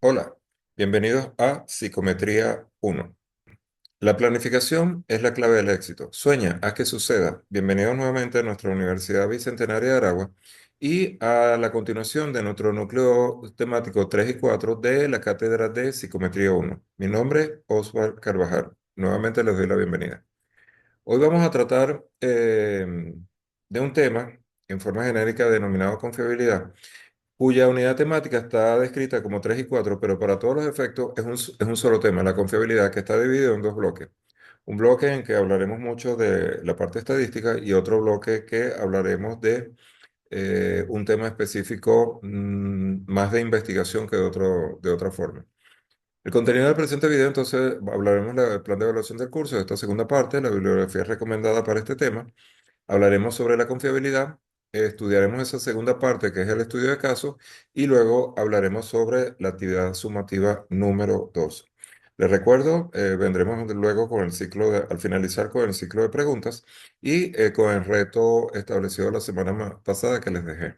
Hola, bienvenidos a Psicometría 1. La planificación es la clave del éxito. Sueña, haz que suceda. Bienvenidos nuevamente a nuestra Universidad Bicentenaria de Aragua y a la continuación de nuestro núcleo temático 3 y 4 de la Cátedra de Psicometría 1. Mi nombre es Oswald Carvajal. Nuevamente les doy la bienvenida. Hoy vamos a tratar de un tema en forma genérica denominado confiabilidad, cuya unidad temática está descrita como 3 y 4, pero para todos los efectos es un solo tema, la confiabilidad, que está dividido en dos bloques. Un bloque en que hablaremos mucho de la parte estadística y otro bloque que hablaremos de un tema específico, más de investigación que de otra forma. El contenido del presente video, entonces, hablaremos del plan de evaluación del curso, de esta segunda parte, la bibliografía recomendada para este tema. Hablaremos sobre la confiabilidad, estudiaremos esa segunda parte que es el estudio de casos y luego hablaremos sobre la actividad sumativa número 2. Les recuerdo, vendremos luego con el ciclo al finalizar con el ciclo de preguntas y con el reto establecido la semana pasada que les dejé.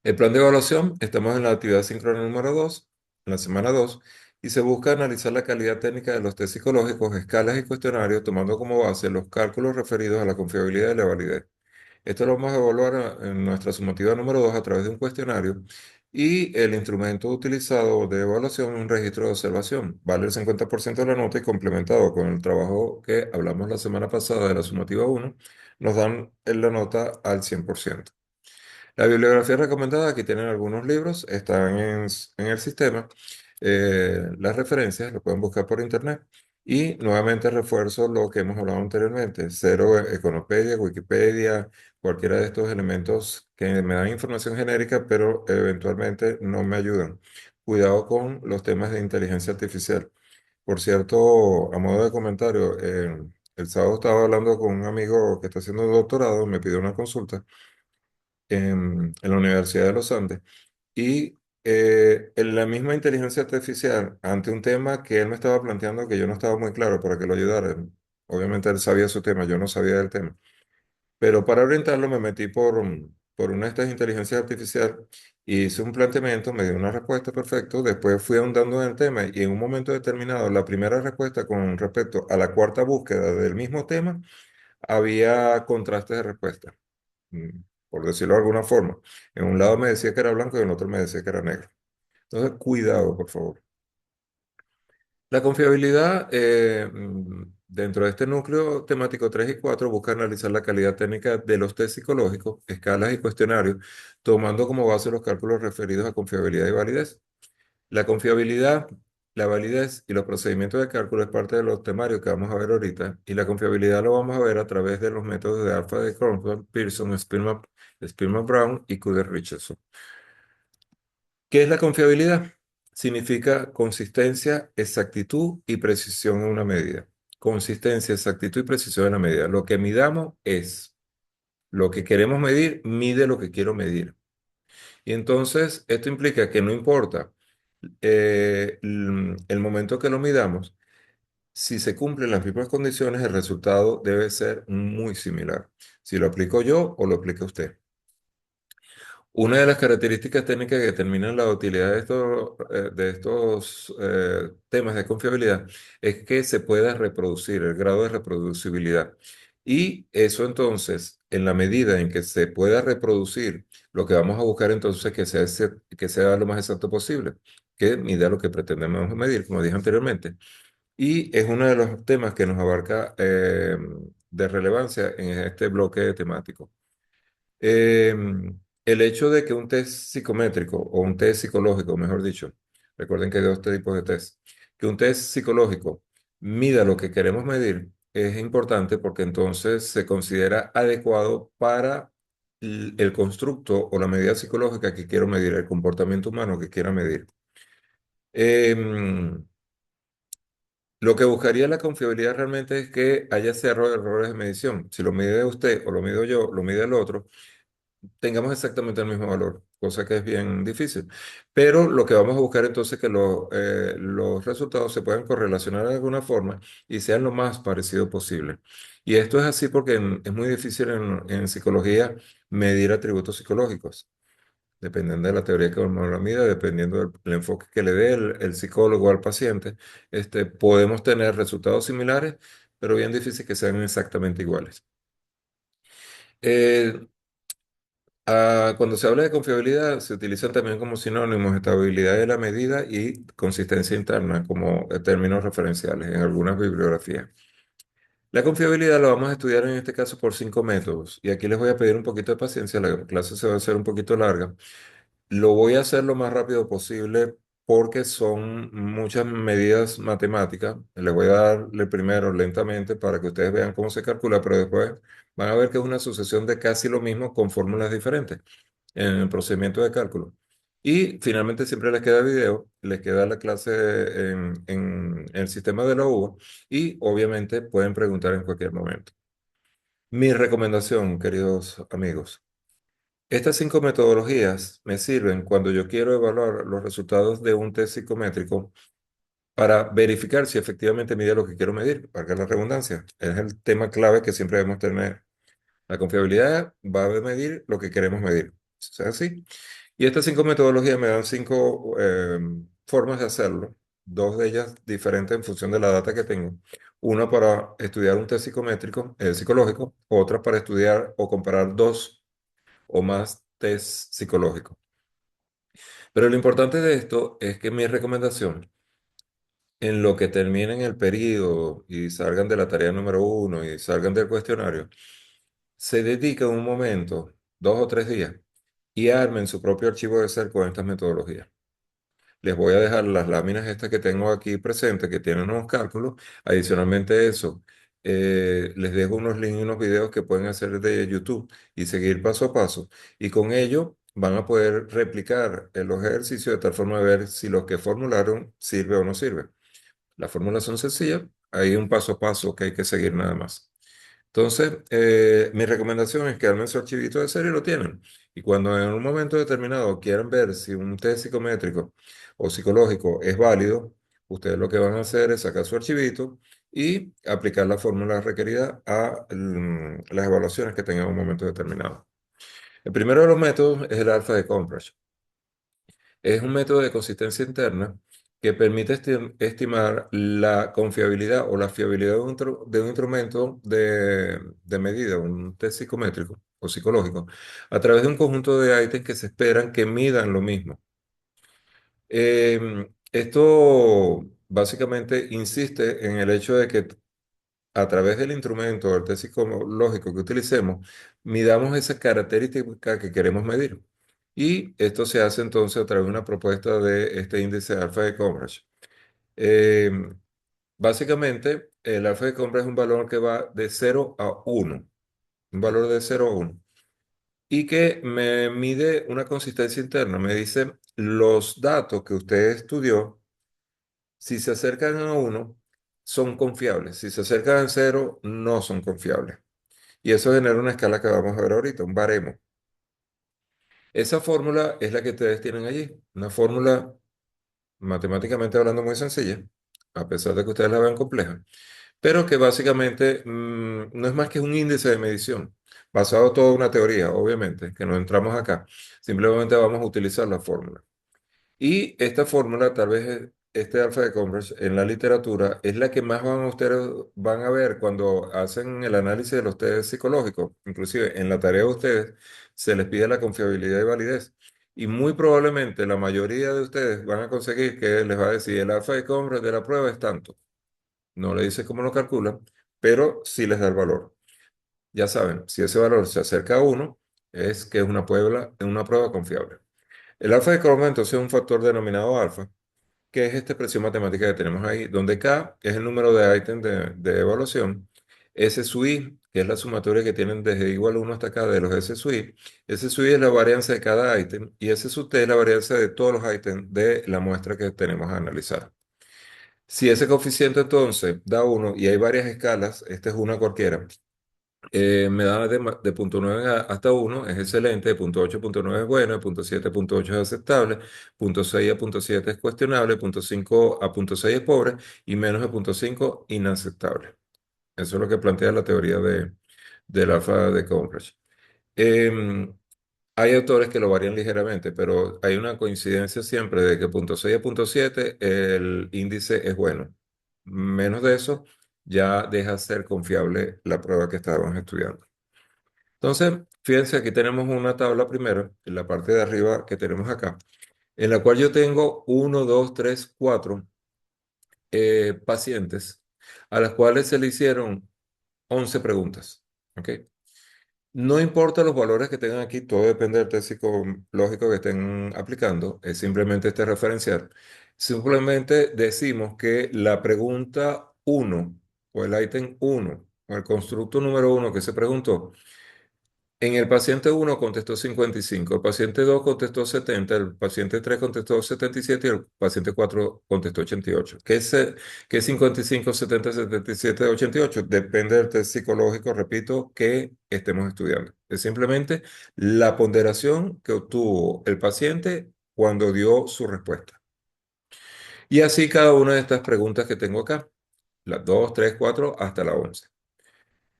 El plan de evaluación, estamos en la actividad síncrona número 2, en la semana 2, y se busca analizar la calidad técnica de los test psicológicos, escalas y cuestionarios, tomando como base los cálculos referidos a la confiabilidad y la validez. Esto lo vamos a evaluar en nuestra sumativa número 2 a través de un cuestionario y el instrumento utilizado de evaluación es un registro de observación. Vale el 50% de la nota y complementado con el trabajo que hablamos la semana pasada de la sumativa 1, nos dan la nota al 100%. La bibliografía recomendada, aquí tienen algunos libros, están en el sistema. Las referencias lo pueden buscar por internet. Y nuevamente refuerzo lo que hemos hablado anteriormente, cero Econopedia, Wikipedia, cualquiera de estos elementos que me dan información genérica, pero eventualmente no me ayudan. Cuidado con los temas de inteligencia artificial. Por cierto, a modo de comentario, el sábado estaba hablando con un amigo que está haciendo un doctorado, me pidió una consulta en la Universidad de los Andes. Y en la misma inteligencia artificial, ante un tema que él me estaba planteando que yo no estaba muy claro para que lo ayudara. Obviamente él sabía su tema, yo no sabía del tema. Pero para orientarlo me metí por una de estas inteligencias artificiales y hice un planteamiento, me dio una respuesta perfecta. Después fui ahondando en el tema y en un momento determinado, la primera respuesta con respecto a la cuarta búsqueda del mismo tema, había contrastes de respuesta, mm, por decirlo de alguna forma. En un lado me decía que era blanco y en el otro me decía que era negro. Entonces, cuidado, por favor. La confiabilidad, dentro de este núcleo temático 3 y 4 busca analizar la calidad técnica de los test psicológicos, escalas y cuestionarios, tomando como base los cálculos referidos a confiabilidad y validez. La confiabilidad, la validez y los procedimientos de cálculo es parte de los temarios que vamos a ver ahorita, y la confiabilidad lo vamos a ver a través de los métodos de Alpha de Cronfeld, Pearson, Spearman Brown y Kuder Richardson. ¿Qué es la confiabilidad? Significa consistencia, exactitud y precisión en una medida. Consistencia, exactitud y precisión en la medida. Lo que midamos es lo que queremos medir, mide lo que quiero medir. Y entonces esto implica que no importa el momento que lo midamos, si se cumplen las mismas condiciones, el resultado debe ser muy similar. Si lo aplico yo o lo aplica usted. Una de las características técnicas que determinan la utilidad de estos temas de confiabilidad es que se pueda reproducir, el grado de reproducibilidad. Y eso entonces, en la medida en que se pueda reproducir, lo que vamos a buscar entonces es que sea lo más exacto posible, que mida lo que pretendemos medir, como dije anteriormente. Y es uno de los temas que nos abarca de relevancia en este bloque temático. Eh, el hecho de que un test psicométrico o un test psicológico, mejor dicho, recuerden que hay dos tipos de test, que un test psicológico mida lo que queremos medir es importante porque entonces se considera adecuado para el constructo o la medida psicológica que quiero medir, el comportamiento humano que quiera medir. Em, lo que buscaría la confiabilidad realmente es que haya errores de medición. Si lo mide usted o lo mido yo, lo mide el otro, tengamos exactamente el mismo valor, cosa que es bien difícil. Pero lo que vamos a buscar entonces es que los resultados se puedan correlacionar de alguna forma y sean lo más parecido posible. Y esto es así porque es muy difícil en psicología medir atributos psicológicos. dependiendo de la teoría que uno la mida, dependiendo del enfoque que le dé el psicólogo al paciente, podemos tener resultados similares, pero bien difícil que sean exactamente iguales. Eh, Cuando se habla de confiabilidad, se utilizan también como sinónimos estabilidad de la medida y consistencia interna como términos referenciales en algunas bibliografías. La confiabilidad la vamos a estudiar en este caso por 5 métodos y aquí les voy a pedir un poquito de paciencia, la clase se va a hacer un poquito larga. Lo voy a hacer lo más rápido posible porque son muchas medidas matemáticas. Les voy a darle primero lentamente para que ustedes vean cómo se calcula, pero después van a ver que es una sucesión de casi lo mismo con fórmulas diferentes en el procedimiento de cálculo. Y finalmente siempre les queda video, les queda la clase en el sistema de la UBA y obviamente pueden preguntar en cualquier momento. Mi recomendación, queridos amigos. Estas 5 metodologías me sirven cuando yo quiero evaluar los resultados de un test psicométrico para verificar si efectivamente mide lo que quiero medir, para la redundancia. Es el tema clave que siempre debemos tener. La confiabilidad va a medir lo que queremos medir. ¿Es así? Y estas 5 metodologías me dan 5 formas de hacerlo, dos de ellas diferentes en función de la data que tengo. Una para estudiar un test psicométrico, psicológico, otra para estudiar o comparar dos o más test psicológicos. Pero lo importante de esto es que mi recomendación, en lo que terminen el periodo y salgan de la tarea número uno y salgan del cuestionario, se dediquen un momento, 2 o 3 días, y armen su propio archivo de Excel con estas metodologías. Les voy a dejar las láminas estas que tengo aquí presentes, que tienen unos cálculos. Adicionalmente a eso, les dejo unos links y unos videos que pueden hacer de YouTube y seguir paso a paso. Y con ello van a poder replicar los ejercicios de tal forma de ver si lo que formularon sirve o no sirve. Las fórmulas son sencillas, hay un paso a paso que hay que seguir nada más. Entonces, mi recomendación es que armen su archivito de serie y lo tienen. Y cuando en un momento determinado quieran ver si un test psicométrico o psicológico es válido, ustedes lo que van a hacer es sacar su archivito y aplicar la fórmula requerida a las evaluaciones que tengan en un momento determinado. El primero de los métodos es el alfa de Comprach. Es un método de consistencia interna que permite estimar la confiabilidad o la fiabilidad de un instrumento de medida, un test psicométrico o psicológico, a través de un conjunto de ítems que se esperan que midan lo mismo. Esto básicamente insiste en el hecho de que a través del instrumento del test psicológico que utilicemos, midamos esa característica que queremos medir. Y esto se hace entonces a través de una propuesta de este índice alfa de coverage. Eh, Básicamente, el alfa de coverage es un valor que va de 0 a 1, un valor de 0 a 1, y que me mide una consistencia interna. Me dice los datos que usted estudió, si se acercan a 1, son confiables. Si se acercan a 0, no son confiables. Y eso genera una escala que vamos a ver ahorita, un baremo. Esa fórmula es la que ustedes tienen allí, una fórmula matemáticamente hablando muy sencilla, a pesar de que ustedes la vean compleja, pero que básicamente no es más que un índice de medición, basado en toda una teoría, obviamente, que no entramos acá. Simplemente vamos a utilizar la fórmula. Y esta fórmula, tal vez este alfa de Cambridge en la literatura, es la que más ustedes van a ver cuando hacen el análisis de los test psicológicos. Inclusive en la tarea de ustedes se les pide la confiabilidad y validez. Y muy probablemente la mayoría de ustedes van a conseguir que les va a decir el alfa de Cambridge de la prueba es tanto. No le dice cómo lo calculan, pero sí les da el valor. Ya saben, si ese valor se acerca a 1, es que es una prueba confiable. El alfa de Cambridge entonces es un factor denominado alfa, que es esta expresión matemática que tenemos ahí, donde K es el número de ítems de evaluación, S sub I, que es la sumatoria que tienen desde igual 1 hasta acá de los S sub I, S sub I es la varianza de cada ítem y S sub T es la varianza de todos los ítems de la muestra que tenemos a analizar. Si ese coeficiente entonces da 1 y hay varias escalas, esta es una cualquiera, me da de punto 9 hasta 1, es excelente, de punto 8 a punto 9 es bueno, de punto 7 a punto 8 es aceptable, punto 6 a punto 7 es cuestionable, punto 5 a punto 6 es pobre y menos de punto 5 inaceptable. Eso es lo que plantea la teoría del alfa de Cambridge. Em, Hay autores que lo varían ligeramente, pero hay una coincidencia siempre de que punto 6 a punto 7 el índice es bueno. Menos de eso ya deja ser confiable la prueba que estábamos estudiando. Entonces, fíjense, aquí tenemos una tabla primero, en la parte de arriba que tenemos acá, en la cual yo tengo uno, 2, 3, 4 pacientes a las cuales se le hicieron 11 preguntas. ¿Ok? No importa los valores que tengan aquí, todo depende del test psicológico que estén aplicando, es simplemente este referencial. Simplemente decimos que la pregunta uno o el ítem uno o el constructo número uno que se preguntó, en el paciente uno contestó 55, el paciente 2 contestó 70, el paciente 3 contestó 77 y el paciente 4 contestó 88. ¿Qué es 55, 70, 77, 88? Depende del test psicológico, repito, que estemos estudiando. Es simplemente la ponderación que obtuvo el paciente cuando dio su respuesta. Y así cada una de estas preguntas que tengo acá, las 2, 3, 4 hasta la 11.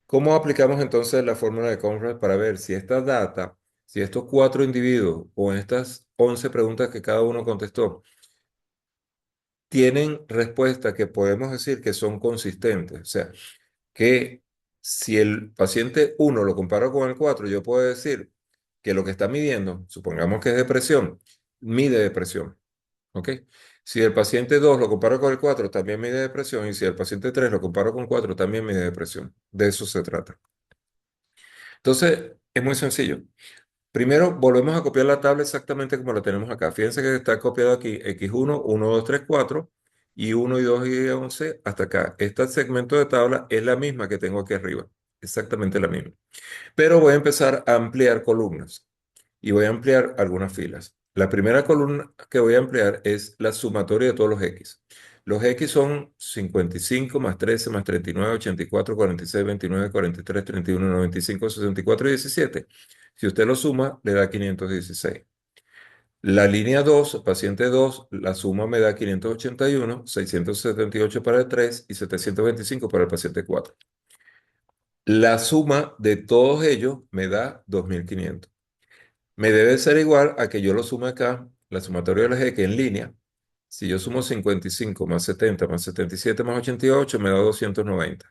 ¿Cómo aplicamos entonces la fórmula de Conrad para ver si esta data, si estos cuatro individuos o estas 11 preguntas que cada uno contestó tienen respuestas que podemos decir que son consistentes? O sea, que si el paciente uno lo comparo con el 4, yo puedo decir que lo que está midiendo, supongamos que es depresión, mide depresión. ¿Ok? Si el paciente 2 lo comparo con el 4, también mide depresión. Y si el paciente 3 lo comparo con 4, también mide depresión. De eso se trata. Entonces, es muy sencillo. Primero, volvemos a copiar la tabla exactamente como la tenemos acá. Fíjense que está copiado aquí X1, 1, 2, 3, 4 y 1 y 2 y 11 hasta acá. Este segmento de tabla es la misma que tengo aquí arriba. Exactamente la misma. Pero voy a empezar a ampliar columnas y voy a ampliar algunas filas. La primera columna que voy a ampliar es la sumatoria de todos los X. Los X son 55 más 13 más 39, 84, 46, 29, 43, 31, 95, 64 y 17. Si usted lo suma, le da 516. La línea 2, paciente 2, la suma me da 581, 678 para el 3 y 725 para el paciente 4. La suma de todos ellos me da 2500. Me debe ser igual a que yo lo sume acá, la sumatoria de los X en línea. Si yo sumo 55 más 70 más 77 más 88 me da 290.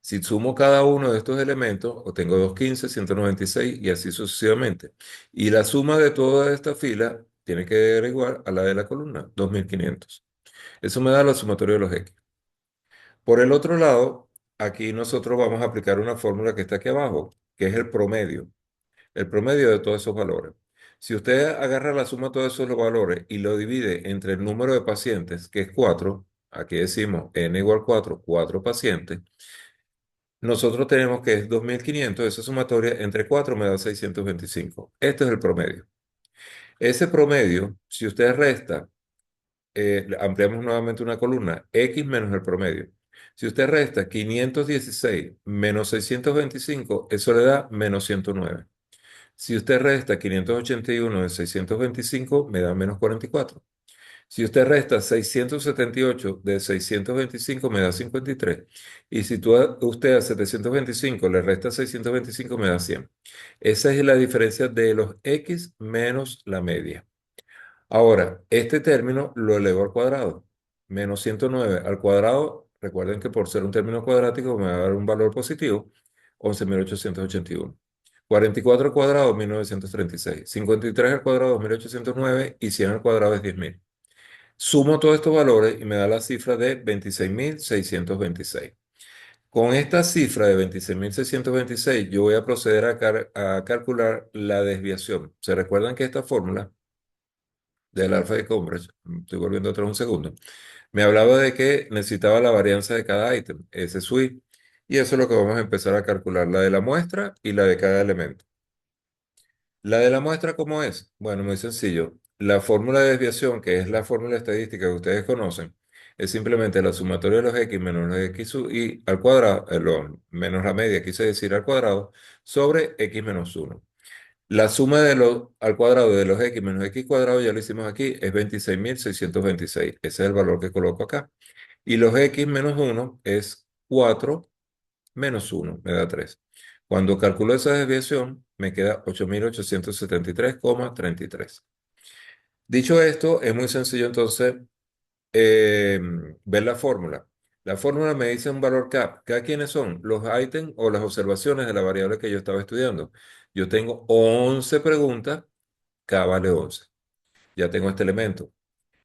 Si sumo cada uno de estos elementos, obtengo 215, 196 y así sucesivamente. Y la suma de toda esta fila tiene que ser igual a la de la columna, 2500. Eso me da la sumatoria de los X. Por el otro lado, aquí nosotros vamos a aplicar una fórmula que está aquí abajo, que es el promedio de todos esos valores. Si usted agarra la suma de todos esos valores y lo divide entre el número de pacientes, que es 4, aquí decimos n igual 4, 4 pacientes, nosotros tenemos que es 2500, esa sumatoria entre 4 me da 625. Este es el promedio. Ese promedio, si usted resta, ampliamos nuevamente una columna, x menos el promedio. Si usted resta 516 menos 625, eso le da menos 109. Si usted resta 581 de 625, me da menos 44. Si usted resta 678 de 625, me da 53. Y si usted a 725 le resta 625, me da 100. Esa es la diferencia de los X menos la media. Ahora, este término lo elevo al cuadrado. Menos 109 al cuadrado, recuerden que por ser un término cuadrático me va a dar un valor positivo, 11.881. 44 al cuadrado, 1936. 53 al cuadrado, 2809 y 100 al cuadrado es 10.000. Sumo todos estos valores y me da la cifra de 26.626. Con esta cifra de 26.626, yo voy a proceder a calcular la desviación. ¿Se recuerdan que esta fórmula del alfa de Cambridge, estoy volviendo atrás un segundo, me hablaba de que necesitaba la varianza de cada ítem, ese SWI, y eso es lo que vamos a empezar a calcular, la de la muestra y la de cada elemento. La de la muestra, ¿cómo es? Bueno, muy sencillo. La fórmula de desviación, que es la fórmula estadística que ustedes conocen, es simplemente la sumatoria de los X menos los X y al cuadrado, menos la media, quise decir al cuadrado, sobre X menos 1. La suma de los al cuadrado de los X menos X cuadrado, ya lo hicimos aquí, es 26.626. Ese es el valor que coloco acá. Y los X menos 1 es 4 menos 1, me da 3. Cuando calculo esa desviación, me queda 8.873,33. Dicho esto, es muy sencillo entonces eh, ver la fórmula. La fórmula me dice un valor CAP. ¿Cada quiénes son? Los ítems o las observaciones de la variable que yo estaba estudiando. Yo tengo 11 preguntas, K vale 11. Ya tengo este elemento.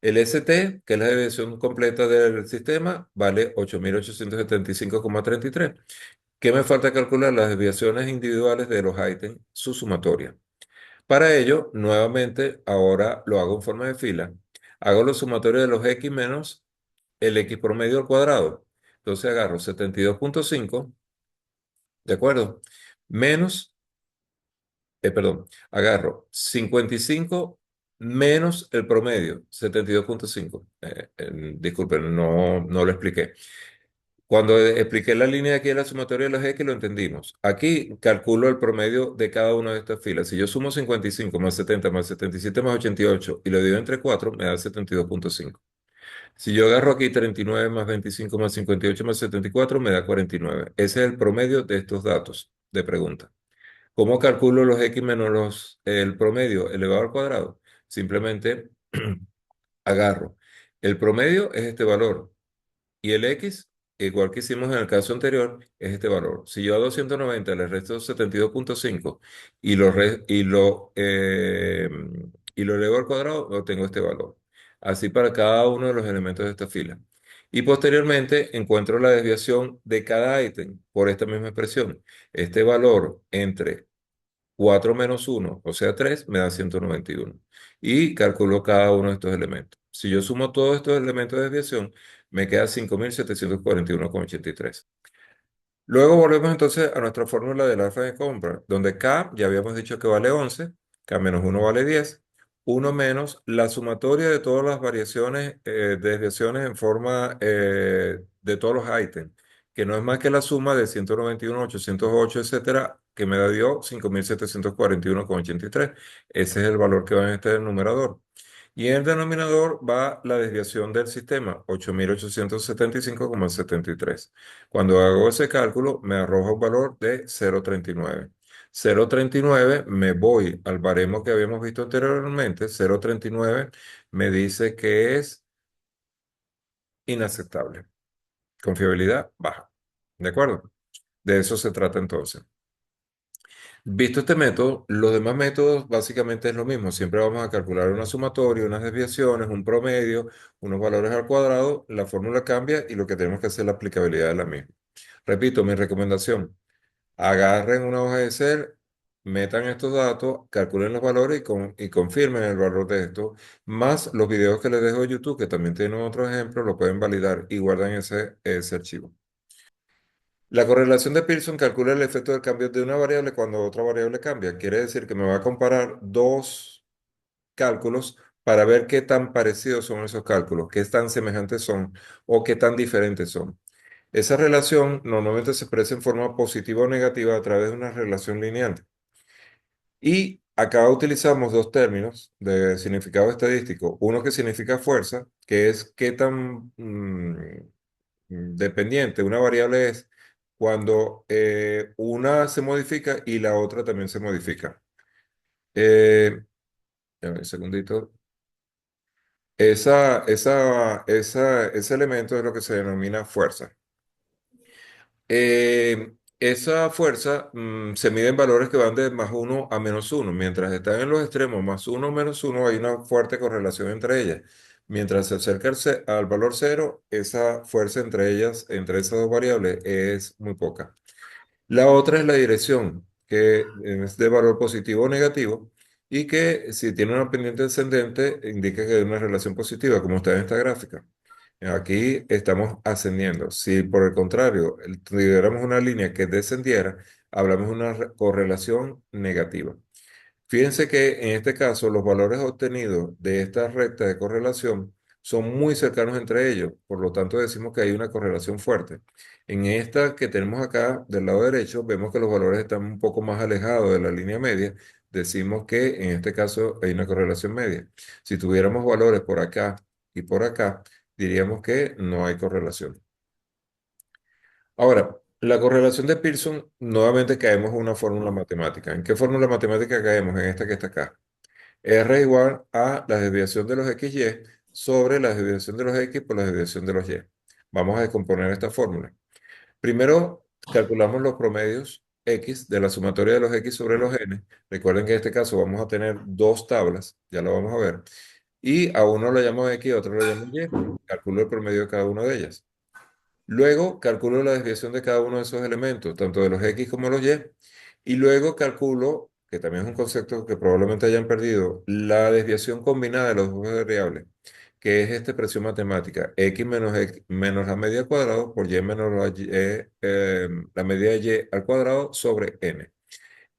El ST, que es la desviación completa del sistema, vale 8.875,33. ¿Qué me falta calcular? Las desviaciones individuales de los ítems, su sumatoria. Para ello, nuevamente, ahora lo hago en forma de fila. Hago la sumatoria de los X menos el X promedio al cuadrado. Entonces agarro 72,5, ¿de acuerdo? Menos, perdón, agarro 55 menos el promedio, 72,5. Disculpen, no lo expliqué. Cuando expliqué la línea de aquí de la sumatoria de las X, lo entendimos. Aquí calculo el promedio de cada una de estas filas. Si yo sumo 55 más 70 más 77 más 88 y lo divido entre 4, me da 72,5. Si yo agarro aquí 39 más 25 más 58 más 74, me da 49. Ese es el promedio de estos datos de pregunta. ¿Cómo calculo los X menos el promedio elevado al cuadrado? Simplemente agarro. El promedio es este valor. Y el X, igual que hicimos en el caso anterior, es este valor. Si yo a 290 le resto 72,5 y lo elevo al cuadrado, obtengo este valor. Así para cada uno de los elementos de esta fila. Y posteriormente encuentro la desviación de cada ítem por esta misma expresión. Este valor entre 4 menos uno, o sea 3, me da 191. Y calculo cada uno de estos elementos. Si yo sumo todos estos elementos de desviación, me queda 5.741,83. Luego volvemos entonces a nuestra fórmula del alfa de compra, donde K ya habíamos dicho que vale 11, K menos uno vale 10, uno menos la sumatoria de todas las variaciones, desviaciones en forma de todos los ítems, que no es más que la suma de 191, 808, etcétera, que me dio 5.741,83. Ese es el valor que va en este numerador. Y en el denominador va la desviación del sistema, 8.875,73. Cuando hago ese cálculo, me arroja un valor de 0,39. 0,39, me voy al baremo que habíamos visto anteriormente. 0,39 me dice que es inaceptable. Confiabilidad baja. ¿De acuerdo? De eso se trata entonces. Visto este método, los demás métodos básicamente es lo mismo. Siempre vamos a calcular una sumatoria, unas desviaciones, un promedio, unos valores al cuadrado. La fórmula cambia y lo que tenemos que hacer es la aplicabilidad de la misma. Repito, mi recomendación: agarren una hoja de Excel, metan estos datos, calculen los valores y confirmen el valor de esto, más los videos que les dejo de YouTube, que también tienen otros ejemplos, lo pueden validar y guardan ese archivo. La correlación de Pearson calcula el efecto del cambio de una variable cuando otra variable cambia. Quiere decir que me va a comparar dos cálculos para ver qué tan parecidos son esos cálculos, qué tan semejantes son o qué tan diferentes son. Esa relación normalmente se expresa en forma positiva o negativa a través de una relación lineal. Y acá utilizamos dos términos de significado estadístico. Uno que significa fuerza, que es qué tan dependiente una variable es cuando una se modifica y la otra también se modifica. Ya un segundito. Ese elemento es lo que se denomina fuerza. Esa fuerza se mide en valores que van de más uno a menos uno. Mientras están en los extremos más uno o menos uno, hay una fuerte correlación entre ellas. Mientras se acerca al valor cero, esa fuerza entre ellas, entre esas dos variables, es muy poca. La otra es la dirección, que es de valor positivo o negativo, y que si tiene una pendiente ascendente, indica que hay una relación positiva, como está en esta gráfica. Aquí estamos ascendiendo. Si por el contrario tuviéramos una línea que descendiera, hablamos de una correlación negativa. Fíjense que en este caso los valores obtenidos de esta recta de correlación son muy cercanos entre ellos, por lo tanto decimos que hay una correlación fuerte. En esta que tenemos acá del lado derecho, vemos que los valores están un poco más alejados de la línea media, decimos que en este caso hay una correlación media. Si tuviéramos valores por acá y por acá, diríamos que no hay correlación. Ahora, La correlación de Pearson, nuevamente caemos en una fórmula matemática. ¿En qué fórmula matemática caemos? En esta que está acá. R igual a la desviación de los XY sobre la desviación de los X por la desviación de los Y. Vamos a descomponer esta fórmula. Primero, calculamos los promedios X de la sumatoria de los X sobre los N. Recuerden que en este caso vamos a tener dos tablas, ya lo vamos a ver. Y a uno lo llamo X y a otro lo llamo Y. Calculo el promedio de cada una de ellas. Luego calculo la desviación de cada uno de esos elementos, tanto de los X como los Y. Y luego calculo, que también es un concepto que probablemente hayan perdido, la desviación combinada de las dos variables, que es esta expresión matemática, X menos la media al cuadrado por Y menos la media de Y al cuadrado sobre N.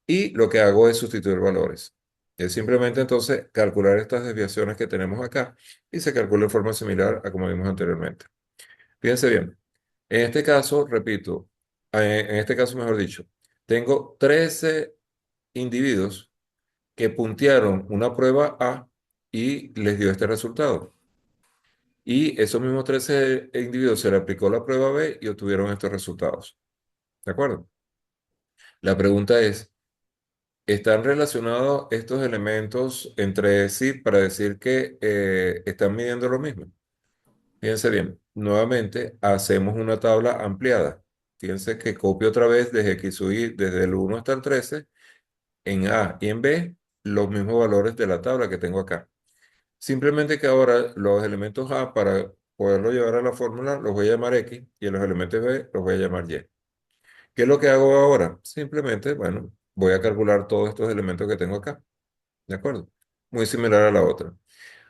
Y lo que hago es sustituir valores. Es simplemente entonces calcular estas desviaciones que tenemos acá y se calcula de forma similar a como vimos anteriormente. Fíjense bien. En este caso, repito, en este caso, mejor dicho, tengo 13 individuos que puntearon una prueba A y les dio este resultado. Y esos mismos 13 individuos se le aplicó la prueba B y obtuvieron estos resultados. ¿De acuerdo? La pregunta es, ¿están relacionados estos elementos entre sí para decir que están midiendo lo mismo? Fíjense bien, nuevamente hacemos una tabla ampliada. Fíjense que copio otra vez desde X sub Y, desde el 1 hasta el 13, en A y en B, los mismos valores de la tabla que tengo acá. Simplemente que ahora los elementos A, para poderlo llevar a la fórmula, los voy a llamar X y los elementos B los voy a llamar Y. ¿Qué es lo que hago ahora? Simplemente, bueno, voy a calcular todos estos elementos que tengo acá. ¿De acuerdo? Muy similar a la otra.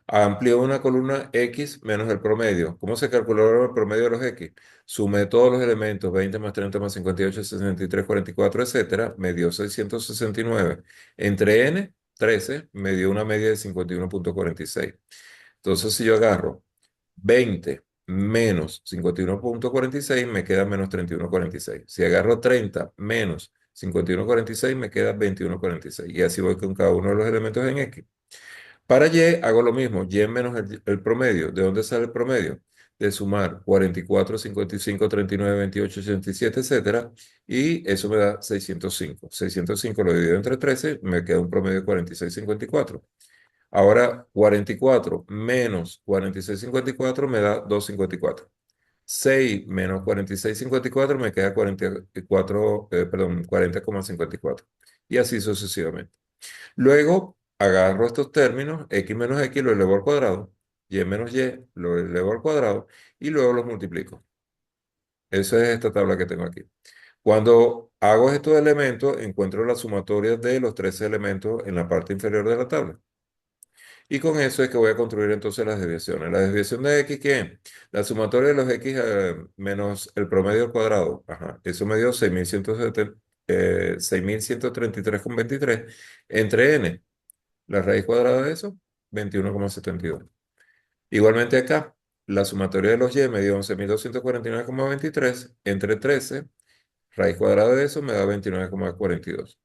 Amplió una columna X menos el promedio. ¿Cómo se calculó el promedio de los X? Sumé todos los elementos, 20 más 30 más 58, 63, 44, etcétera, me dio 669. Entre N, 13, me dio una media de 51,46. Entonces, si yo agarro 20 menos 51,46, me queda menos 31,46. Si agarro 30 menos 51,46, me queda 21,46. Y así voy con cada uno de los elementos en X. Para Y hago lo mismo, Y menos el promedio. ¿De dónde sale el promedio? De sumar 44, 55, 39, 28, 87, etcétera, y eso me da 605. 605 lo divido entre 13, me queda un promedio de 46,54. Ahora 44 menos 46,54 me da 2,54. 6 menos 46,54 me queda 44, perdón, 40,54. Y así sucesivamente. Luego agarro estos términos, x menos x lo elevo al cuadrado, y menos y lo elevo al cuadrado, y luego los multiplico. Esa es esta tabla que tengo aquí. Cuando hago estos elementos, encuentro la sumatoria de los 13 elementos en la parte inferior de la tabla. Y con eso es que voy a construir entonces las desviaciones. La desviación de x, ¿qué es? La sumatoria de los x menos el promedio al cuadrado. Ajá. Eso me dio 6.133,23 entre n. La raíz cuadrada de eso, 21,72. Igualmente acá, la sumatoria de los y me dio 11.249,23 entre 13. Raíz cuadrada de eso me da 29,42.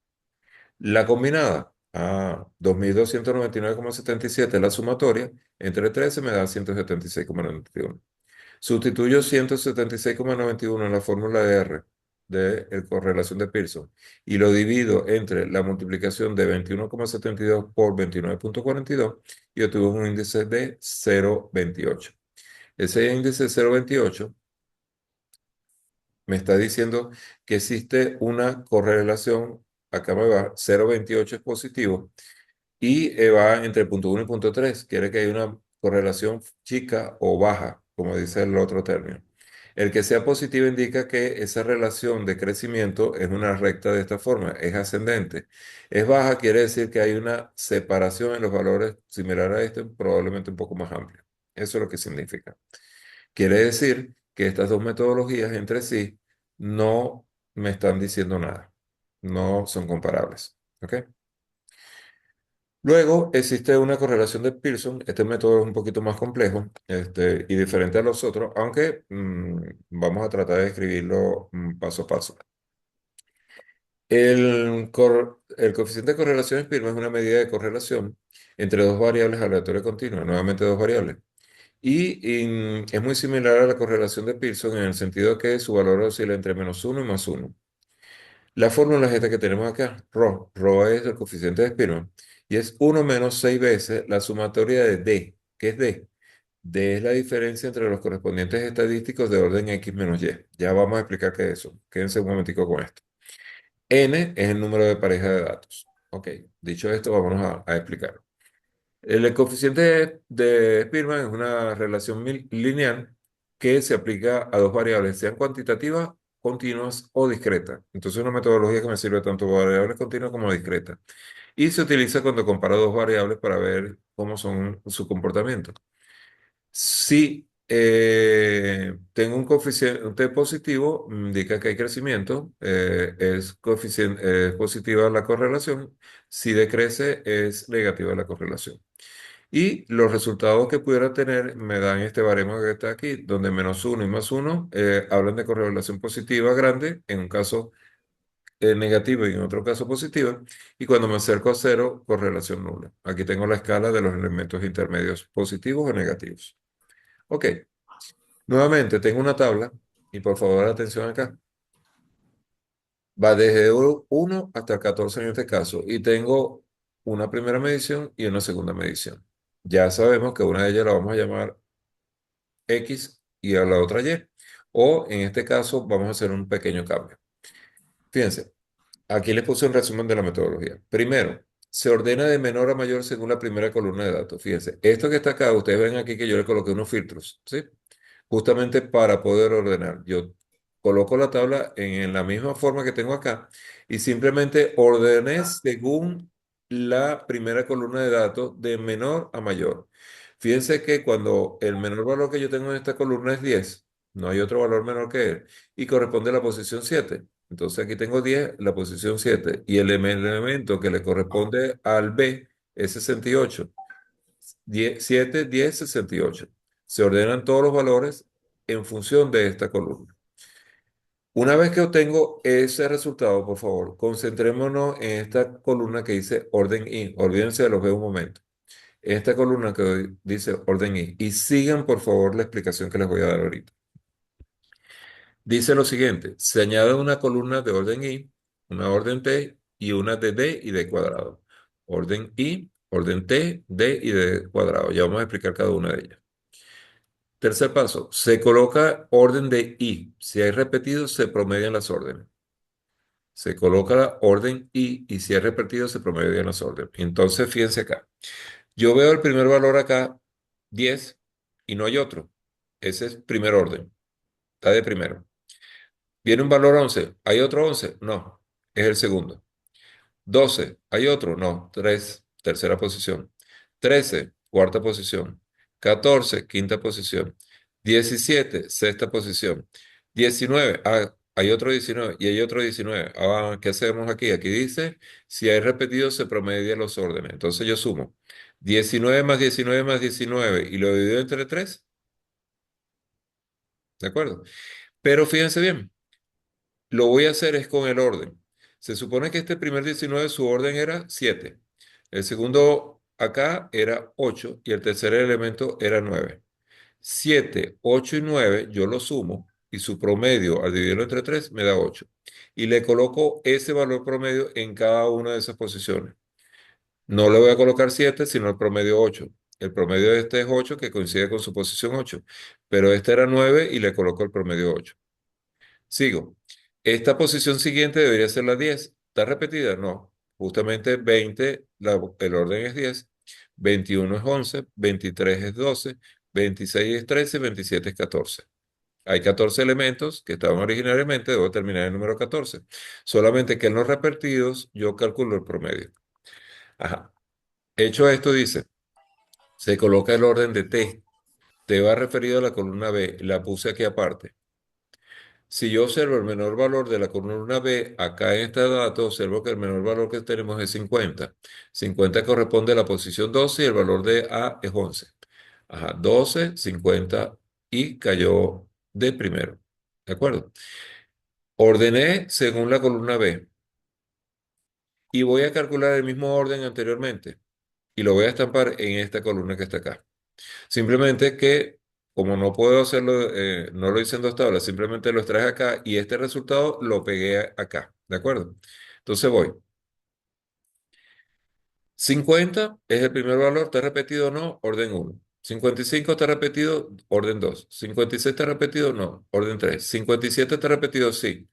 La combinada, 2.299,77. La sumatoria entre 13 me da 176,91. Sustituyo 176,91 en la fórmula de R de correlación de Pearson y lo divido entre la multiplicación de 21,72 por 29,42 y obtuve un índice de 0,28. Ese índice de 0,28 me está diciendo que existe una correlación, acá me va, 0,28 es positivo y va entre punto 1 y punto 3. Quiere que haya una correlación chica o baja, como dice el otro término. El que sea positivo indica que esa relación de crecimiento es una recta de esta forma, es ascendente. Es baja, quiere decir que hay una separación en los valores similar a este, probablemente un poco más amplia. Eso es lo que significa. Quiere decir que estas dos metodologías entre sí no me están diciendo nada, no son comparables. ¿Ok? Luego existe una correlación de Pearson. Este método es un poquito más complejo y diferente a los otros, aunque vamos a tratar de escribirlo paso a paso. El coeficiente de correlación Spearman es una medida de correlación entre dos variables aleatorias continuas, nuevamente dos variables. y es muy similar a la correlación de Pearson en el sentido que su valor oscila entre -1 y +1. La fórmula es esta que tenemos acá, ρ. ρ es el coeficiente de Spearman y es 1 menos 6 veces la sumatoria de D. ¿Qué es D? D es la diferencia entre los correspondientes estadísticos de orden X menos Y. Ya vamos a explicar qué es eso. Quédense un momentico con esto. N es el número de pareja de datos. Ok, dicho esto, vámonos a explicar. El coeficiente de Spearman es una relación lineal que se aplica a dos variables, sean cuantitativas, continuas o discretas. Entonces, es una metodología que me sirve tanto para variables continuas como discretas. Y se utiliza cuando comparo dos variables para ver cómo son su comportamiento. Si tengo un coeficiente positivo, indica que hay crecimiento, es positiva la correlación. Si decrece, es negativa la correlación. Y los resultados que pudiera tener me dan este baremo que está aquí, donde -1 y +1 hablan de correlación positiva grande, en un caso negativa y en otro caso positiva, y cuando me acerco a cero, correlación nula. Aquí tengo la escala de los elementos intermedios positivos o negativos. Ok, nuevamente tengo una tabla, y por favor atención acá. Va desde 1 hasta 14 en este caso, y tengo una primera medición y una segunda medición. Ya sabemos que una de ellas la vamos a llamar X y a la otra Y. O en este caso vamos a hacer un pequeño cambio. Fíjense, aquí les puse un resumen de la metodología. Primero, se ordena de menor a mayor según la primera columna de datos. Fíjense, esto que está acá, ustedes ven aquí que yo le coloqué unos filtros, ¿sí? Justamente para poder ordenar. Yo coloco la tabla en la misma forma que tengo acá y simplemente ordené según la primera columna de datos de menor a mayor. Fíjense que cuando el menor valor que yo tengo en esta columna es 10, no hay otro valor menor que él, y corresponde a la posición 7. Entonces aquí tengo 10, la posición 7, y el elemento que le corresponde al B es 68. 10, 7, 10, 68. Se ordenan todos los valores en función de esta columna. Una vez que obtengo ese resultado, por favor, concentrémonos en esta columna que dice orden I. Olvídense de los B un momento. Esta columna que dice orden I. Y sigan, por favor, la explicación que les voy a dar ahorita. Dice lo siguiente: se añade una columna de orden I, una orden T y una de D y D cuadrado. Orden I, orden T, D y D cuadrado. Ya vamos a explicar cada una de ellas. Tercer paso, se coloca orden de I. Si hay repetidos, se promedian las órdenes. Se coloca la orden I y si hay repetidos, se promedian las órdenes. Entonces, fíjense acá. Yo veo el primer valor acá, 10, y no hay otro. Ese es primer orden. Está de primero. Viene un valor 11. ¿Hay otro 11? No. Es el segundo. 12. ¿Hay otro? No. 3. Tercera posición. 13. Cuarta posición. 14. Quinta posición. 17. Sexta posición. 19. Hay otro 19 y hay otro 19. ¿Qué hacemos aquí? Aquí dice, si hay repetidos, se promedia los órdenes. Entonces yo sumo 19 más 19 más 19 y lo divido entre 3. ¿De acuerdo? Pero fíjense bien. Lo voy a hacer es con el orden. Se supone que este primer 19 su orden era 7. El segundo acá era 8 y el tercer elemento era 9. 7, 8 y 9 yo lo sumo y su promedio al dividirlo entre 3 me da 8. Y le coloco ese valor promedio en cada una de esas posiciones. No le voy a colocar 7 sino el promedio 8. El promedio de este es 8 que coincide con su posición 8. Pero este era 9 y le coloco el promedio 8. Sigo. Esta posición siguiente debería ser la 10. ¿Está repetida? No. Justamente 20, el orden es 10. 21 es 11. 23 es 12. 26 es 13. 27 es 14. Hay 14 elementos que estaban originariamente, debo terminar el número 14. Solamente que en los repetidos yo calculo el promedio. Ajá. Hecho esto, dice, se coloca el orden de T. T va referido a la columna B. La puse aquí aparte. Si yo observo el menor valor de la columna B, acá en este dato observo que el menor valor que tenemos es 50. 50 corresponde a la posición 12 y el valor de A es 11. Ajá, 12, 50 y cayó de primero. ¿De acuerdo? Ordené según la columna B y voy a calcular el mismo orden anteriormente y lo voy a estampar en esta columna que está acá. Simplemente que, como no puedo hacerlo, no lo hice en dos tablas, simplemente lo extraje acá y este resultado lo pegué acá, ¿de acuerdo? Entonces voy. 50 es el primer valor, ¿está repetido o no? Orden uno. 55 está repetido, orden 2. 56 está repetido, no, orden 3. 57 está repetido, sí.